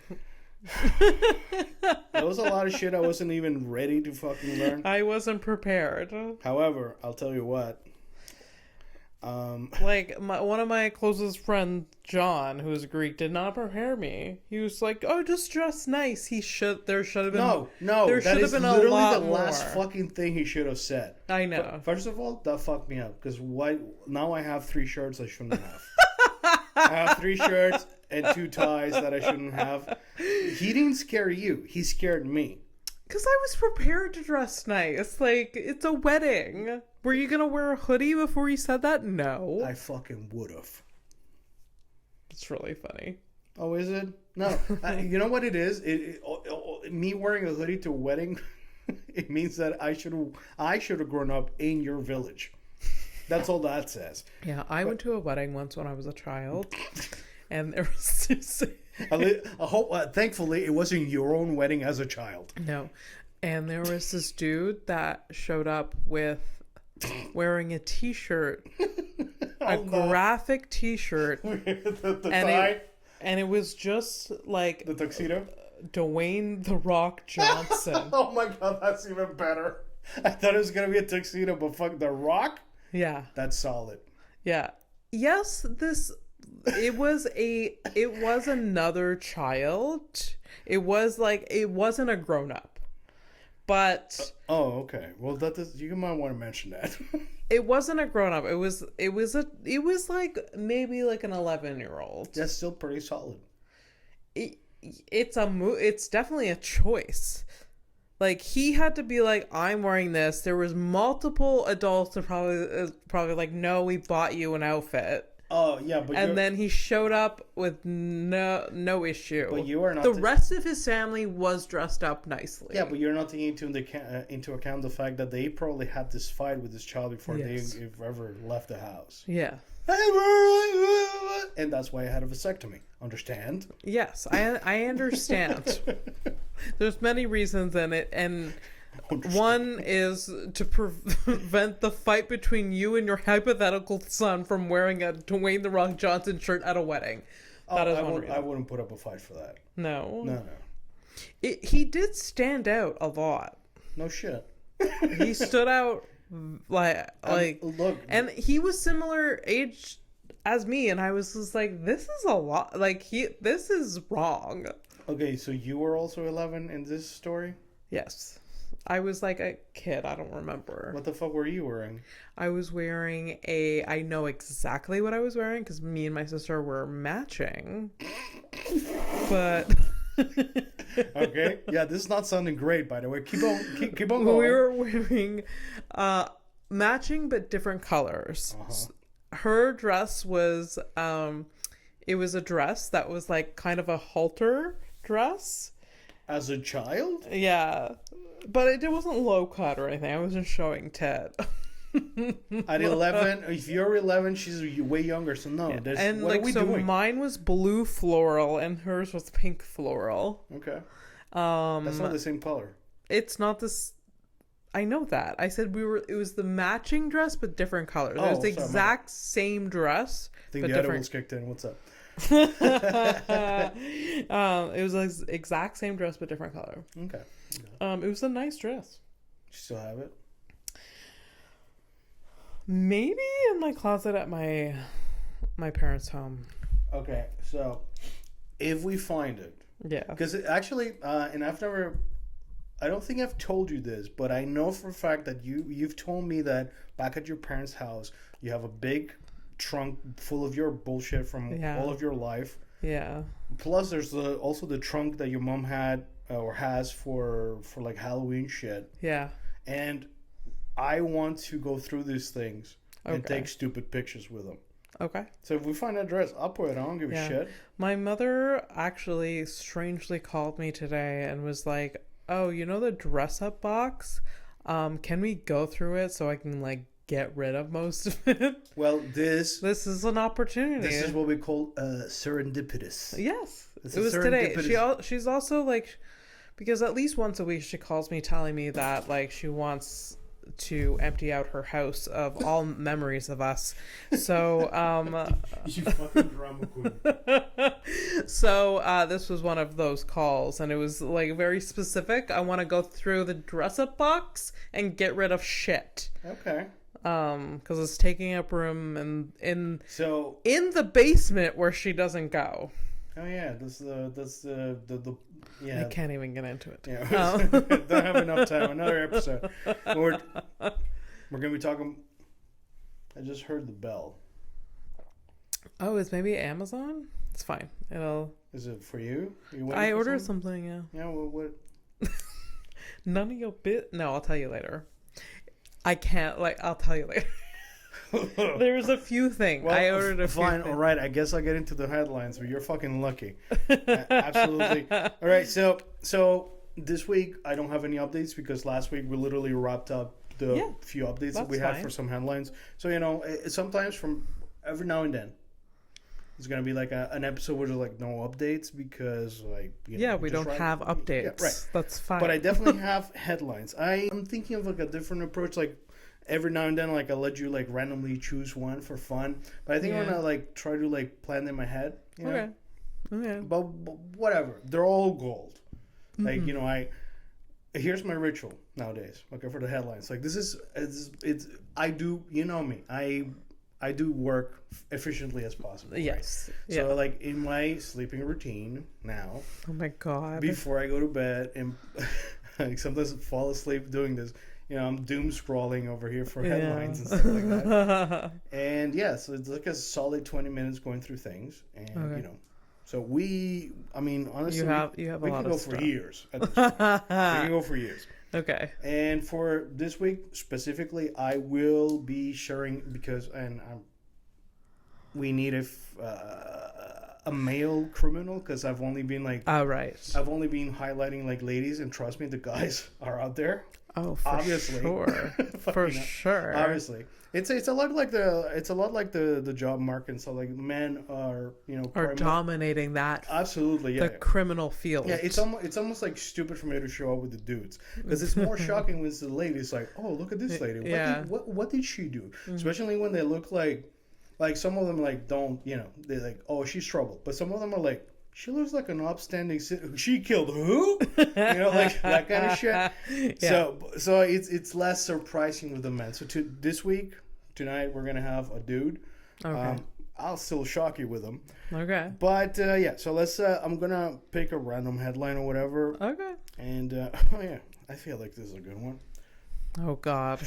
There was a lot of shit I wasn't even ready to fucking learn. I wasn't prepared. However, I'll tell you what. Like one of my closest friends, John, who is Greek, did not prepare me. He was like, "Oh, just dress nice." There should have been no. There That should is have been a literally lot the more. last fucking thing he should have said. I know. First of all, that fucked me up because now I have 3 shirts I shouldn't have. I have 3 shirts and 2 ties that I shouldn't have. He didn't scare you. He scared me. Because I was prepared to dress nice. Like, it's a wedding. Were you going to wear a hoodie before you said that? No. I fucking would have. It's really funny. Oh, is it? No. You know what it is? Me wearing a hoodie to a wedding, it means that I should have grown up in your village. That's all that says. Yeah, I went to a wedding once when I was a child. And there was this... Thankfully, it wasn't your own wedding as a child. No. And there was this dude that showed up with wearing a t-shirt, graphic t-shirt, the tie? And it was just like The tuxedo? Dwayne "The Rock" Johnson. Oh my god, that's even better. I thought it was gonna be a tuxedo, but fuck, The Rock? Yeah. That's solid. Yeah. Yes, it was another child. It wasn't a grown-up. But oh, okay. Well, you might want to mention that. It wasn't a grown-up. It was like maybe like an 11-year-old. That's still pretty solid. It's definitely a choice. Like, he had to be like, I'm wearing this. There was multiple adults that probably like, no, we bought you an outfit. Oh yeah, but then he showed up with no issue. But you are not. The rest of his family was dressed up nicely. Yeah, but you're not taking into account the fact that they probably had this fight with this child before they ever left the house. Yeah. And that's why I had a vasectomy. Understand? Yes, I understand. There's many reasons in it, and one is to prevent the fight between you and your hypothetical son from wearing a Dwayne "The Rock" Johnson shirt at a wedding. That is one reason. I wouldn't put up a fight for that. No. No. He did stand out a lot. No shit. He stood out like look, and he was similar age as me, and I was just like, this is a lot. Like, this is wrong. Okay, so you were also 11 in this story? Yes. I was like a kid. I don't remember. What the fuck were you wearing? I was wearing I know exactly what I was wearing because me and my sister were matching. But... Okay. Yeah, this is not sounding great, by the way. Keep on going. We were wearing matching but different colors. Uh-huh. Her dress was... it was a dress that was like kind of a halter dress. As a child? Yeah. But it wasn't low cut or anything. I wasn't showing Ted. At 11, if you're 11, she's way younger, so no. Yeah. And what are we doing? Mine was blue floral and hers was pink floral. Okay. That's not the same color. It's not this. I know that. I said it was the matching dress but different colors. It was the exact same dress. I think the edibles kicked in. What's up? It was the exact same dress but different color. Okay. It was a nice dress. You still have it? Maybe in my closet at my parents' home. Okay, so if we find it, yeah, because actually, and I don't think I've told you this, but I know for a fact that you've told me that back at your parents' house you have a big trunk full of your bullshit from all of your life. Yeah. Plus, there's also the trunk that your mom had or has for like Halloween shit. Yeah. And I want to go through these things and take stupid pictures with them. Okay. So if we find that dress, I'll put it on. I don't give a shit. My mother actually strangely called me today and was like, "Oh, you know the dress up box? Can we go through it so I can like get rid of most of it?" Well, this is an opportunity. This is what we call serendipitous. Yes, it was today. She's also like, because at least once a week she calls me telling me that like she wants to empty out her house of all memories of us. So, You fucking drama queen. so this was one of those calls, and it was like very specific. I want to go through the dress-up box and get rid of shit. Okay. Because it's taking up room in So the basement where she doesn't go. oh yeah, that's the yeah. I can't even get into it. Yeah. Oh. Don't have enough time. Another episode. We're gonna be talking. I just heard the bell. Oh, it's maybe Amazon? It's fine. Is it for you? I ordered something, yeah. Yeah. Well, what? None of your bit. No, I'll tell you later. I can't. I'll tell you later. There's a few things. Well, I ordered a few fine. things. All right. I guess I'll get into the headlines, but you're fucking lucky. Absolutely. All right. So this week I don't have any updates because last week we literally wrapped up the few updates that we had for some headlines. So sometimes from every now and then it's gonna be like an episode where there's like no updates because we don't have updates. Yeah, right. That's fine. But I definitely have headlines. I'm thinking of like a different approach. Like every now and then, like I'll let you like randomly choose one for fun. But I think I'm gonna like try to like plan in my head. You know? Okay. But whatever, they're all gold. Like here's my ritual nowadays. Okay, for the headlines. Like it's I do me. I do work efficiently as possible. Yes. Right? So like in my sleeping routine now. Oh my god. Before I go to bed and like sometimes I fall asleep doing this. I'm doom scrolling over here for headlines and stuff like that. And so it's like a solid 20 minutes going through things. And so honestly, you have we a can lot go of for stuff. years. At this point. We can go for years. Okay. And for this week specifically, I will be sharing because we need a male criminal because I've only been like I've only been highlighting like ladies, and trust me, the guys are out there. Oh, for obviously. Sure. For sure. Obviously. It's a lot like the job market and stuff. Like men are dominating that. Absolutely, the criminal field. Yeah, it's almost like stupid for me to show up with the dudes because it's more shocking when it's the ladies. Like, oh, look at this lady. What did she do? Especially when they look like some of them like don't they're like, oh, she's trouble, but some of them are like, she looks like an upstanding she killed who? Like that kind of shit. Yeah. So it's less surprising with the men. So tonight we're gonna have a dude. Okay. I'll still shock you with him. Okay. But so let's. I'm gonna pick a random headline or whatever. Okay. And I feel like this is a good one. Oh God.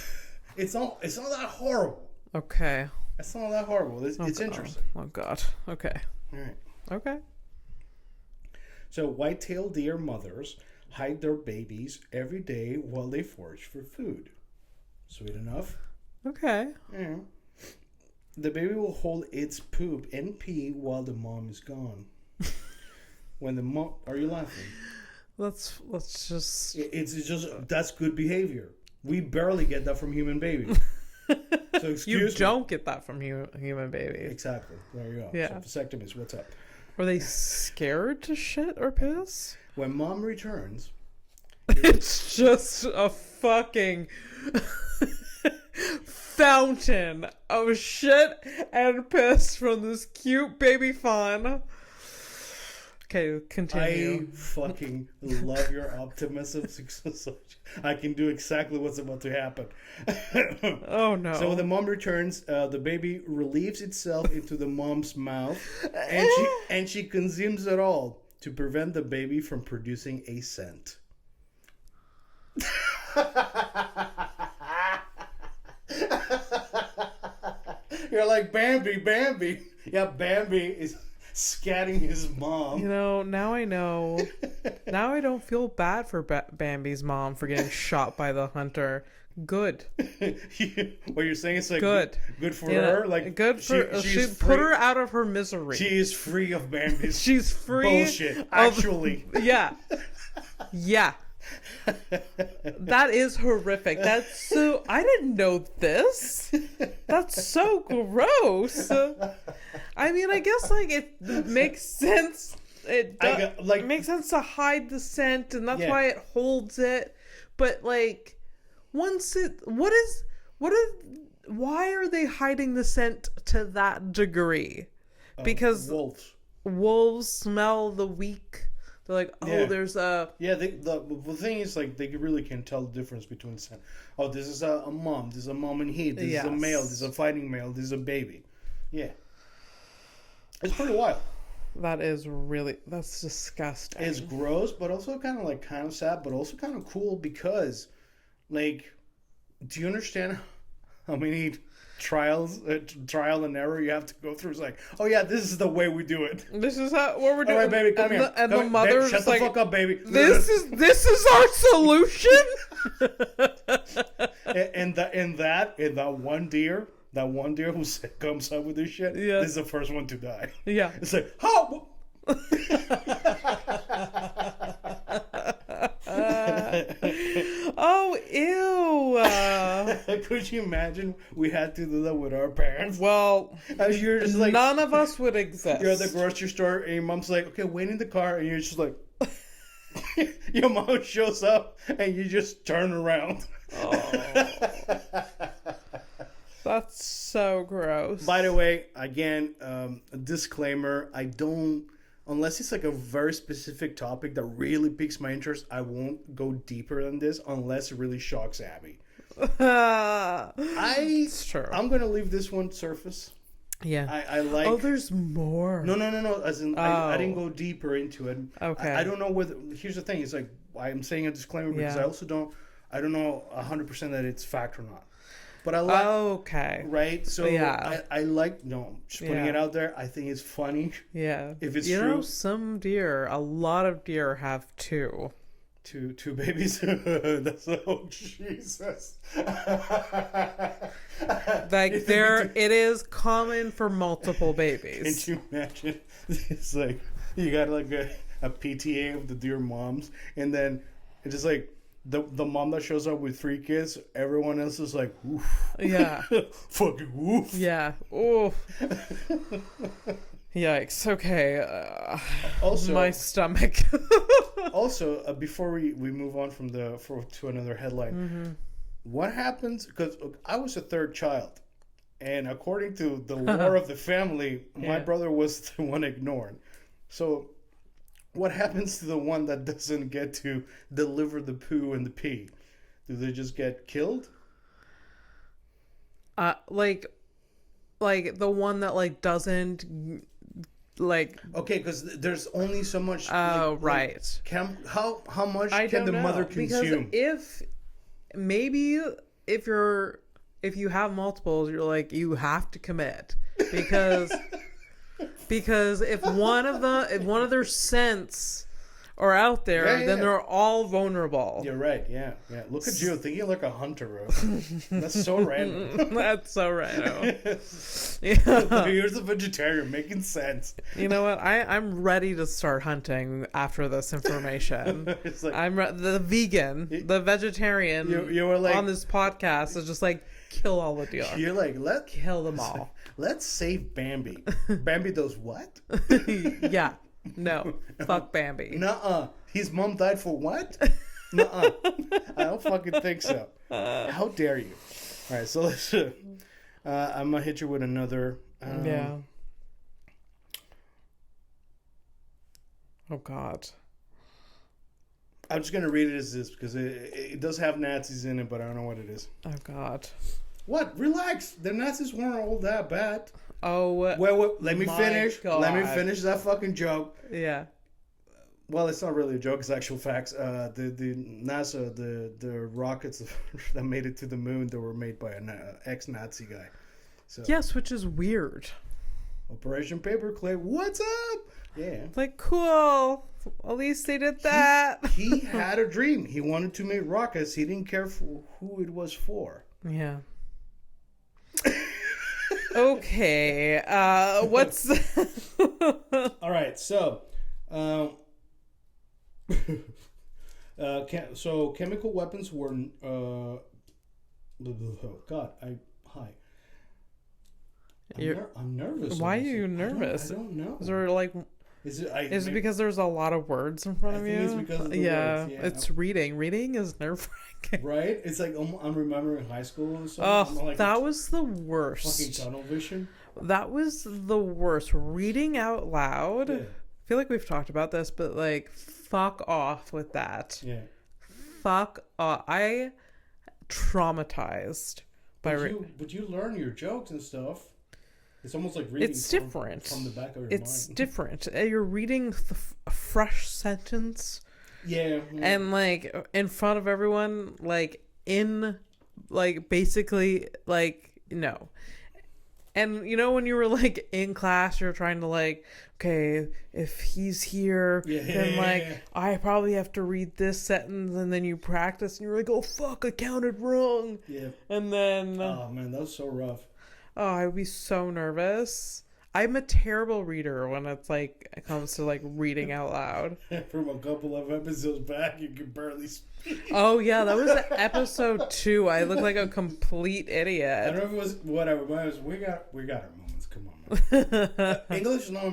It's not that horrible. Okay. It's not that horrible. It's interesting. Oh God. Okay. All right. Okay. So white-tailed deer mothers hide their babies every day while they forage for food. Sweet enough. Okay. Yeah. The baby will hold its poop and pee while the mom is gone. When the mom, are you laughing? Let's just. It's just that's good behavior. We barely get that from human babies. So excuse me. You don't get that from human babies. Exactly. There you go. Yeah. So vasectomies. What's up? Were they scared to shit or piss? When mom returns, it's just a fucking fountain of shit and piss from this cute baby fawn. Okay, continue. I fucking love your optimism. I can do exactly what's about to happen. Oh no. So when the mom returns, the baby relieves itself into the mom's mouth and she consumes it all to prevent the baby from producing a scent. You're like, Bambi. Yeah, Bambi is scatting his mom. Now I know. Now I don't feel bad for Bambi's mom for getting shot by the hunter. Good. What you're saying is like good for her. Like good for she put her out of her misery. She is free of Bambi's. She's free. Bullshit. Actually. Yeah. That is horrific. That's so. I didn't know this. That's so gross. I mean, I guess like it makes sense. It makes sense to hide the scent, and that's why it holds it. But like, why are they hiding the scent to that degree? Because wolves smell the weak. They're like, there's a... Yeah, the thing is, like, they really can tell the difference between scent. Oh, this is a mom. This is a mom and he. This is a male. This is a fighting male. This is a baby. Yeah. It's pretty wild. That's disgusting. It's gross, but also kind of sad, but also kind of cool because, like, do you understand how many trial and error you have to go through? It's like, oh yeah, this is the way we do it. This is what we're doing. All right, baby, come here. And the mother, shut the fuck up, baby. This is our solution. and that one deer who comes up with this shit, this is the first one to die. Yeah, it's like, how? Oh, ew. Could you imagine we had to do that with our parents? Well, you're just like, none of us would exist. You're at the grocery store and your mom's like, okay, wait in the car, and you're just like, your mom shows up and you just turn around. Oh. That's so gross. By the way, again, a disclaimer, I don't, unless it's like a very specific topic that really piques my interest, I won't go deeper than this unless it really shocks Abby. It's true. I'm going to leave this one surface. Yeah. I like... Oh, there's more. No. As in, I didn't go deeper into it. Okay. I don't know whether... Here's the thing. It's like, I'm saying a disclaimer because I don't know 100% that it's fact or not. But I like... Okay. Right? So, I like... No, just putting it out there. I think it's funny. Yeah. If it's true. You know, some deer, a lot of deer have two. Two babies? That's... Oh, Jesus. Like, it is common for multiple babies. Can you imagine? It's like, you got like a PTA of the deer moms, and then it's just like, the mom that shows up with 3 kids, everyone else is like, oof. Yeah. Fucking oof. Yeah. Oof. Yikes. Okay. Also, my stomach. Also, before we move on to another headline, what happens? Because I was a third child, and according to the lore of the family, my brother was the one ignored. So, what happens to the one that doesn't get to deliver the poo and the pee? Do they just get killed? Like the one that like doesn't like. Okay, because there's only so much. Oh, right. How much can the mother consume? Because if you have multiples, you're like, you have to commit because if one of their scents are out there, then they're all vulnerable. You're right. Yeah. Look at you thinking like a hunter, bro. That's so random. That's so random. Here's a vegetarian making sense. You know what? I'm ready to start hunting after this information. It's like, the vegan, the vegetarian you were like, on this podcast is just like, kill all the deer. You're like, kill them all. Let's save Bambi. Bambi does what? Yeah. No. Fuck Bambi. Nuh-uh. His mom died for what? Nuh-uh. I don't fucking think so. How dare you? All right, so let's... I'm going to hit you with another... yeah. Oh, God. I'm just going to read it as this because it does have Nazis in it, but I don't know what it is. Oh, God. What? Relax. The Nazis weren't all that bad. Oh, well, let me finish. God. Let me finish that fucking joke. Yeah. Well, it's not really a joke. It's actual facts. The NASA, the rockets that made it to the moon, they were made by an ex-Nazi guy. So yes, which is weird. Operation Paperclip. What's up? Yeah. Like, cool. At least they did that. He had a dream. He wanted to make rockets. He didn't care for who it was for. Yeah. Okay. What's... All right. So, so chemical weapons were... oh, God. Hi. I'm nervous. Why are you nervous? I don't know. Is there like... Is it because there's a lot of words in front of you? It's because of the words. Yeah, it's reading. Reading is nerve-wracking. Right? It's like I'm remembering high school and stuff. Oh, like, that was the worst. Fucking tunnel vision. That was the worst. Reading out loud. Yeah. I feel like we've talked about this, but like, fuck off with that. Yeah. Fuck off. I traumatized by but you learn your jokes and stuff. It's almost like reading. It's different from the back of your mind. It's different. You're reading a fresh sentence. Yeah. And like in front of everyone, like in like basically like no. And you know when you were like in class, you're trying to like, okay, if he's here, then like I probably have to read this sentence, and then you practice, and you're like, oh fuck, I counted wrong. Yeah. And then oh man, that was so rough. Oh, I would be so nervous. I'm a terrible reader when it comes to like reading out loud. From a couple of episodes back, you could barely speak. Oh yeah, that was episode 2. I look like a complete idiot. I don't know if it was whatever, but it was, we got our moments. Come on, man. English is not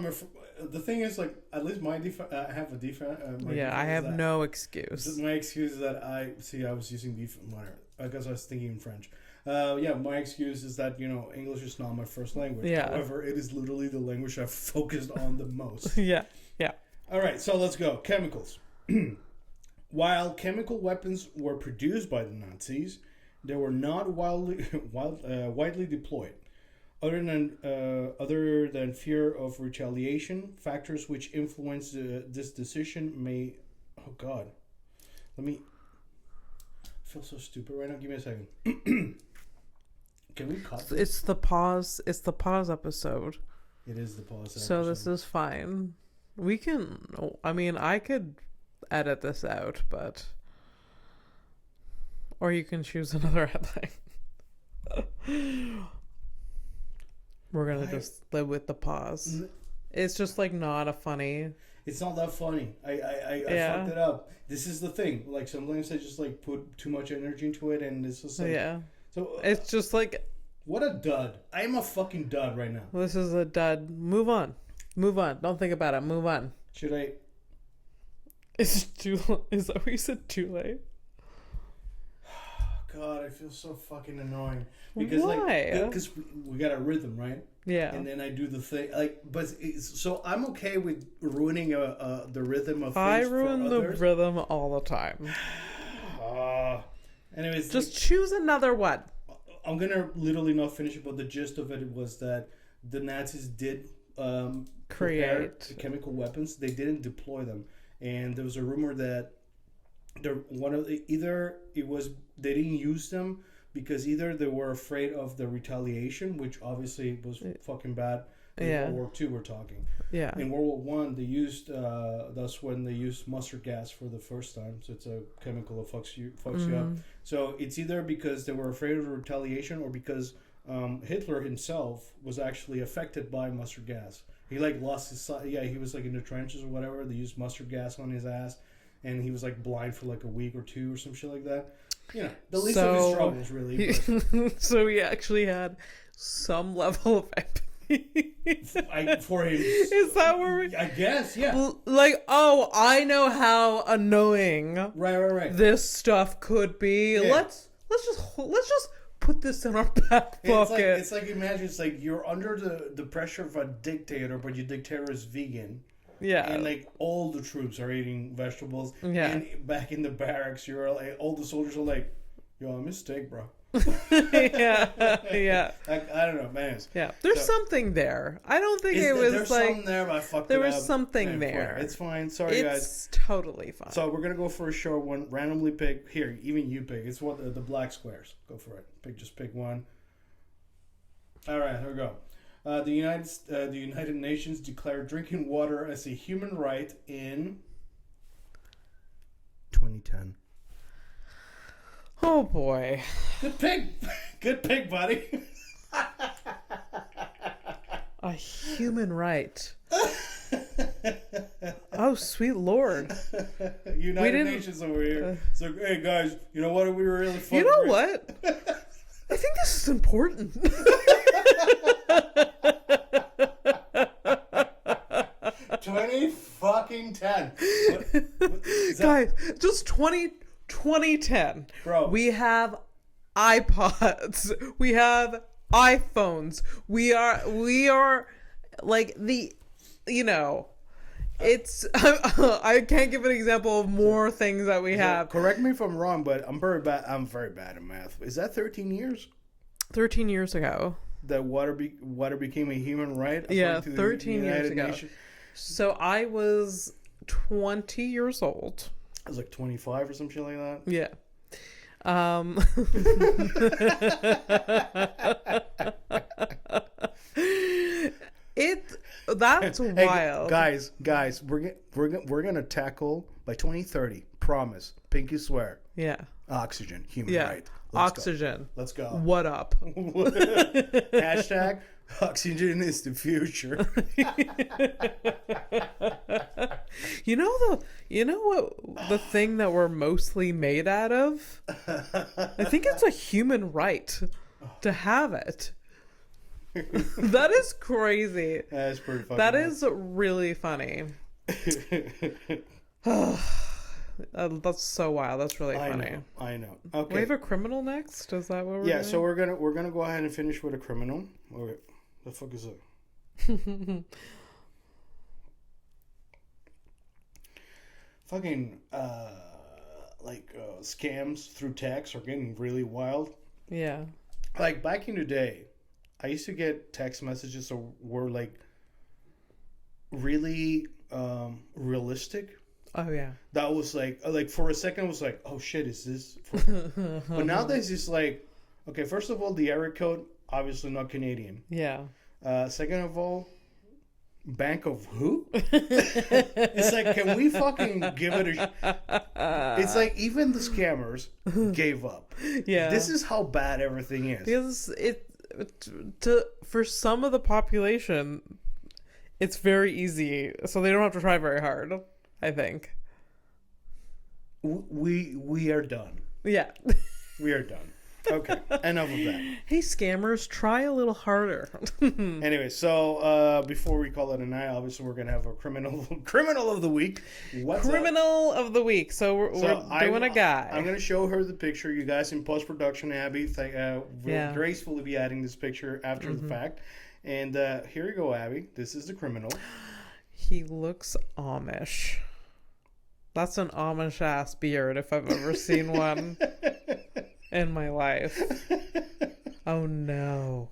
the thing is like at least I have a defense. I have no excuse. My excuse is that I was using because I was thinking in French. My excuse is that, English is not my first language. Yeah. However, it is literally the language I've focused on the most. Yeah. All right, so let's go. Chemicals. While chemical weapons were produced by the Nazis, they were not widely deployed. Other than fear of retaliation, factors which influence this decision may... Oh, God. I feel so stupid right now. Give me a second. Can we cut this? It's the pause episode. It is the pause episode. So this is fine. We can... I could edit this out, but... Or you can choose another headline. We're gonna just live with the pause. It's just like not a funny... It's not that funny. I fucked it up. This is the thing. Like sometimes I just like put too much energy into it, and it's just like... Yeah. So it's just like... What a dud. I am a fucking dud right now. This is a dud. Move on. Don't think about it. Move on. Should I... Is that what you said, too late? God, I feel so fucking annoying. Because why? Because we got a rhythm, right? Yeah. And then I do the thing, so I'm okay with ruining the rhythm of things. I ruin the rhythm all the time. Anyways, just choose another one. I'm gonna literally not finish it, but the gist of it was that the Nazis did create chemical weapons. They didn't deploy them, and there was a rumor that they didn't use them because either they were afraid of the retaliation, which obviously was fucking bad. In World War II, we're talking. Yeah. In World War I, they used that's when they used mustard gas for the first time. So it's a chemical that fucks you up. So it's either because they were afraid of retaliation or because Hitler himself was actually affected by mustard gas. He lost his sight. Yeah, he was in the trenches or whatever. They used mustard gas on his ass, and he was blind for a week or two or some shit like that. The least of his troubles, really. So he actually had some level of empathy. For him. Is that where we... I guess, yeah. I know how annoying right this stuff could be. Yeah. Let's just put this in our back pocket. It's like imagine you're under the pressure of a dictator, but your dictator is vegan. Yeah. And all the troops are eating vegetables. Yeah. And back in the barracks, you're all the soldiers are yo, I miss steak, bro. Yeah. I don't know, man. Yeah. There's something there. I don't think it was there's something there, but I fucked it up. There was something there. It's fine. Sorry, guys. It's totally fine. So we're gonna go for a short one. Randomly pick. Here, even you pick. It's what the black squares. Go for it. Just pick one. All right, here we go. The United Nations declared drinking water as a human right in 2010. Oh boy. Good pick, buddy. A human right. Oh, sweet Lord. United Nations over here. So, hey guys, you know what? We were really fun. You know what? I think this is important. 2010. Guys, just 2010. Bro. We have iPods. We have iPhones. We are like it's I can't give an example of more things that we have. Correct me if I'm wrong, but I'm very bad at math. Is that 13 years? 13 years ago. That water became a human right? Yeah, 13 years ago. So I was 20 years old. I was like 25 or some shit like that. Yeah. That's wild. Hey, guys, we're gonna tackle by 2030. Promise, pinky swear. Yeah. Oxygen, human Yeah. right. Oxygen. Let's go. What up? Hashtag oxygen is the future. You know what the thing that we're mostly made out of? I think it's a human right to have it. That is crazy. That's pretty funny. That is really funny. That's so wild. That's really funny. I know. Okay. We have a criminal next? Is that what we're doing? So we're gonna go ahead and finish with a criminal. Okay. The fuck is it? Fucking scams through text are getting really wild. Yeah. Like back in the day, I used to get text messages that were like really realistic. Oh yeah. That was like for a second I was like, oh shit, is this for... But nowadays it's like, okay, first of all, the area code, obviously not Canadian. Yeah. Second of all, bank of who? It's like, can we fucking give it a it's like even the scammers gave up. Yeah. This is how bad everything is. Because for some of the population, it's very easy, so they don't have to try very hard, I think. We are done. Yeah. We are done. Okay, enough of that. Hey, scammers, try a little harder. Anyway, so before we call it a night, obviously we're gonna have a criminal of the week. What's Criminal of the week. So we're doing a guy. I'm gonna show her the picture. You guys in post production, Abby, will gracefully be adding this picture after the fact. And here you go, Abby. This is the criminal. He looks Amish. That's an Amish ass beard if I've ever seen one. In my life. Oh no.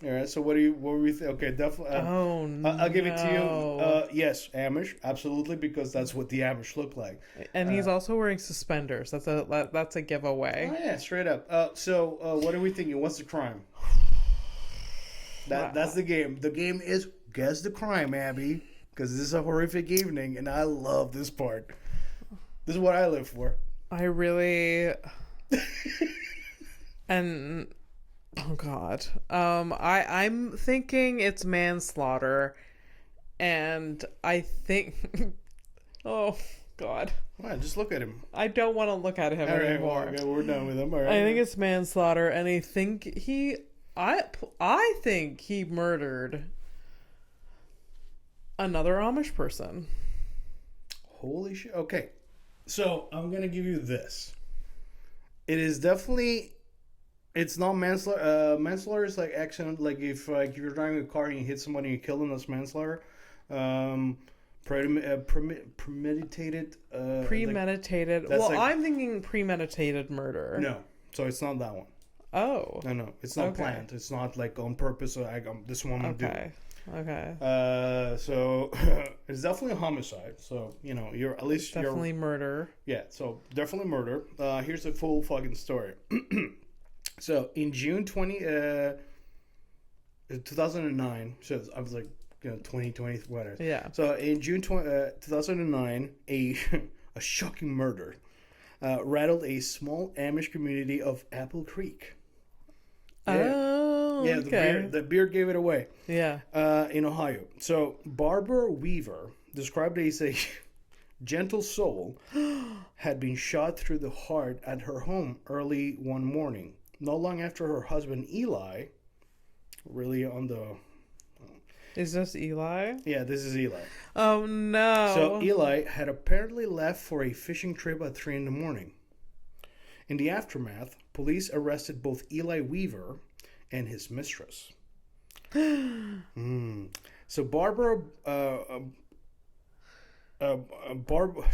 All right. So what were we? Okay, definitely. Oh no. I'll give it to you. Yes, Amish, absolutely, because that's what the Amish look like. And he's also wearing suspenders. That's a giveaway. Oh yeah, straight up. So what are we thinking? What's the crime? That's the game. The game is guess the crime, Abby, because this is a horrific evening, and I love this part. This is what I live for. I really. And oh god, I'm thinking it's manslaughter, and I think oh god, Well, just look at him. I don't want to look at him anymore. Okay, we're done with him. All right. I think it's manslaughter, and I think I think he murdered another Amish person. Holy shit. Okay, so I'm gonna give you this. It is definitely. It's not manslaughter. Manslaughter is like accident. Like if you're driving a car and you hit somebody and you kill them, that's manslaughter. Premeditated. Premeditated. Well, I'm thinking premeditated murder. No, so it's not that one. Oh. No, it's not planned. It's not like on purpose. So this one I'm gonna do. Okay. So it's definitely a homicide. So you're at least definitely murder. Yeah. So definitely murder. Here's the full fucking story. So in June 2009. So I was like 2020 whatever. Yeah. So in June 2009, a shocking murder rattled a small Amish community of Apple Creek. Yeah. Oh, yeah, okay. The beer gave it away. Yeah. In Ohio. So Barbara Weaver, described as a gentle soul, had been shot through the heart at her home early one morning. Not long after her husband Eli, really on the... Is this Eli? Yeah, this is Eli. Oh no. So Eli had apparently left for a fishing trip at 3 in the morning. In the aftermath, police arrested both Eli Weaver and his mistress. So Barbara,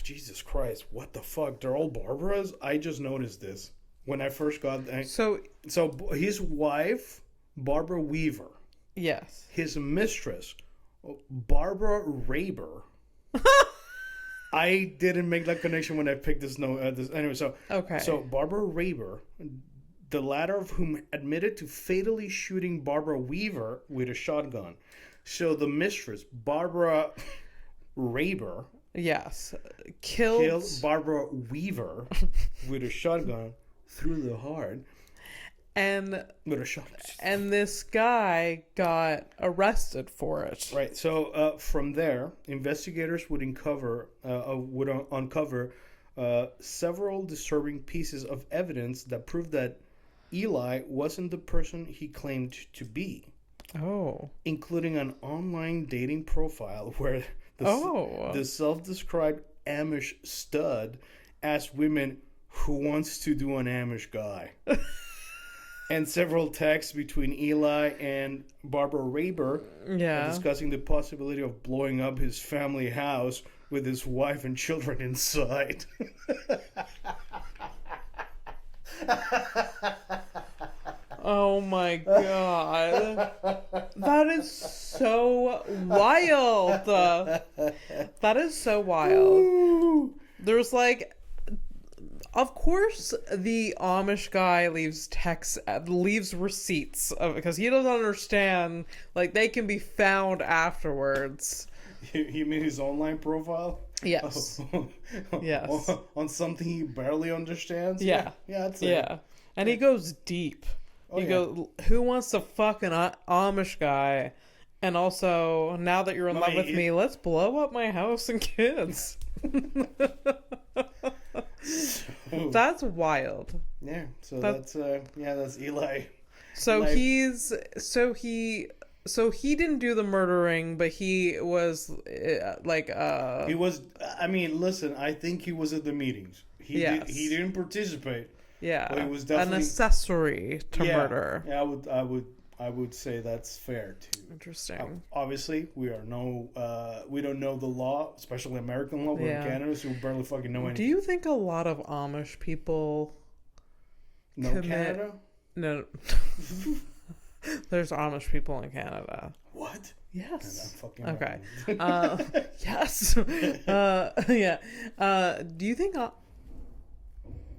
Jesus Christ, what the fuck? They're all Barbaras? I just noticed this when I first got there. So his wife, Barbara Weaver. Yes. His mistress, Barbara Raber. I didn't make that connection when I picked this note. Anyway, so Barbara Raber, the latter of whom admitted to fatally shooting Barbara Weaver with a shotgun. So the mistress, Barbara Raber, yes, killed Barbara Weaver with a shotgun through the heart. And with a shotgun. And this guy got arrested for it. Right. So from there, investigators would uncover several disturbing pieces of evidence that proved that Eli wasn't the person he claimed to be. Oh. Including an online dating profile where the self-described Amish stud asked women who wants to do an Amish guy. And several texts between Eli and Barbara Raber discussing the possibility of blowing up his family house with his wife and children inside. Oh my god. That is so wild. That is so wild. There's like... Of course, the Amish guy leaves receipts because he doesn't understand. Like, they can be found afterwards. You mean his online profile? Yes. Yes. On something he barely understands? Yeah. Yeah, that's it. Yeah. And he goes deep. He goes, who wants to fuck an Amish guy? And also, now that you're in love with me, let's blow up my house and kids. That's wild. Yeah, so that's Eli. So he didn't do the murdering, but he was he was. I mean, listen. I think he was at the meetings. He didn't participate. Yeah, but he was definitely an accessory to murder. Yeah, I would say that's fair too. Interesting. Obviously, we don't know the law, especially American law. We're in Canada, so we barely fucking know anything. Do you think a lot of Amish people Canada? No. There's Amish people in Canada. What? Yes. Okay. Yes. Yeah. Do you think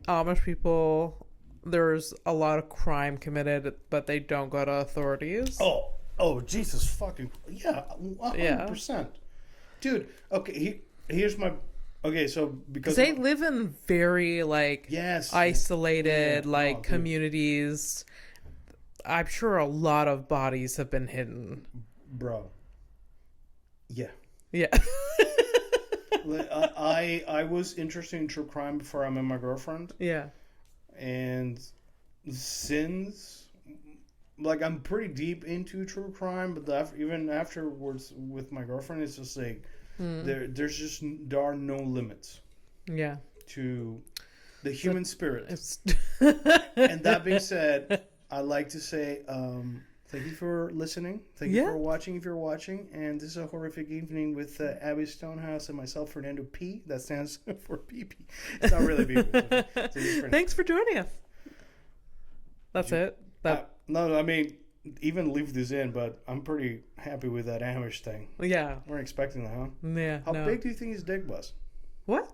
Amish people, there's a lot of crime committed, but they don't go to authorities? Oh, Jesus fucking... Yeah, 100%. Dude, okay, here's my... Okay, so because... they live in very, isolated, communities. I'm sure a lot of bodies have been hidden. Bro. Yeah. Yeah. I was interested in true crime before I met my girlfriend. Yeah. And since, I'm pretty deep into true crime, but even afterwards with my girlfriend, it's just there are no limits. Yeah. To the human spirit. And that being said, I'd like to say thank you for listening. Thank you for watching if you're watching. And this is a horrific evening with Abby Stonehouse and myself, Fernando P. That stands for PP. It's not really PP. Thanks for joining us. That's it? No, I mean, even leave this in, but I'm pretty happy with that Amish thing. Yeah. Weren't expecting that, huh? Yeah. How big do you think his dick was? What?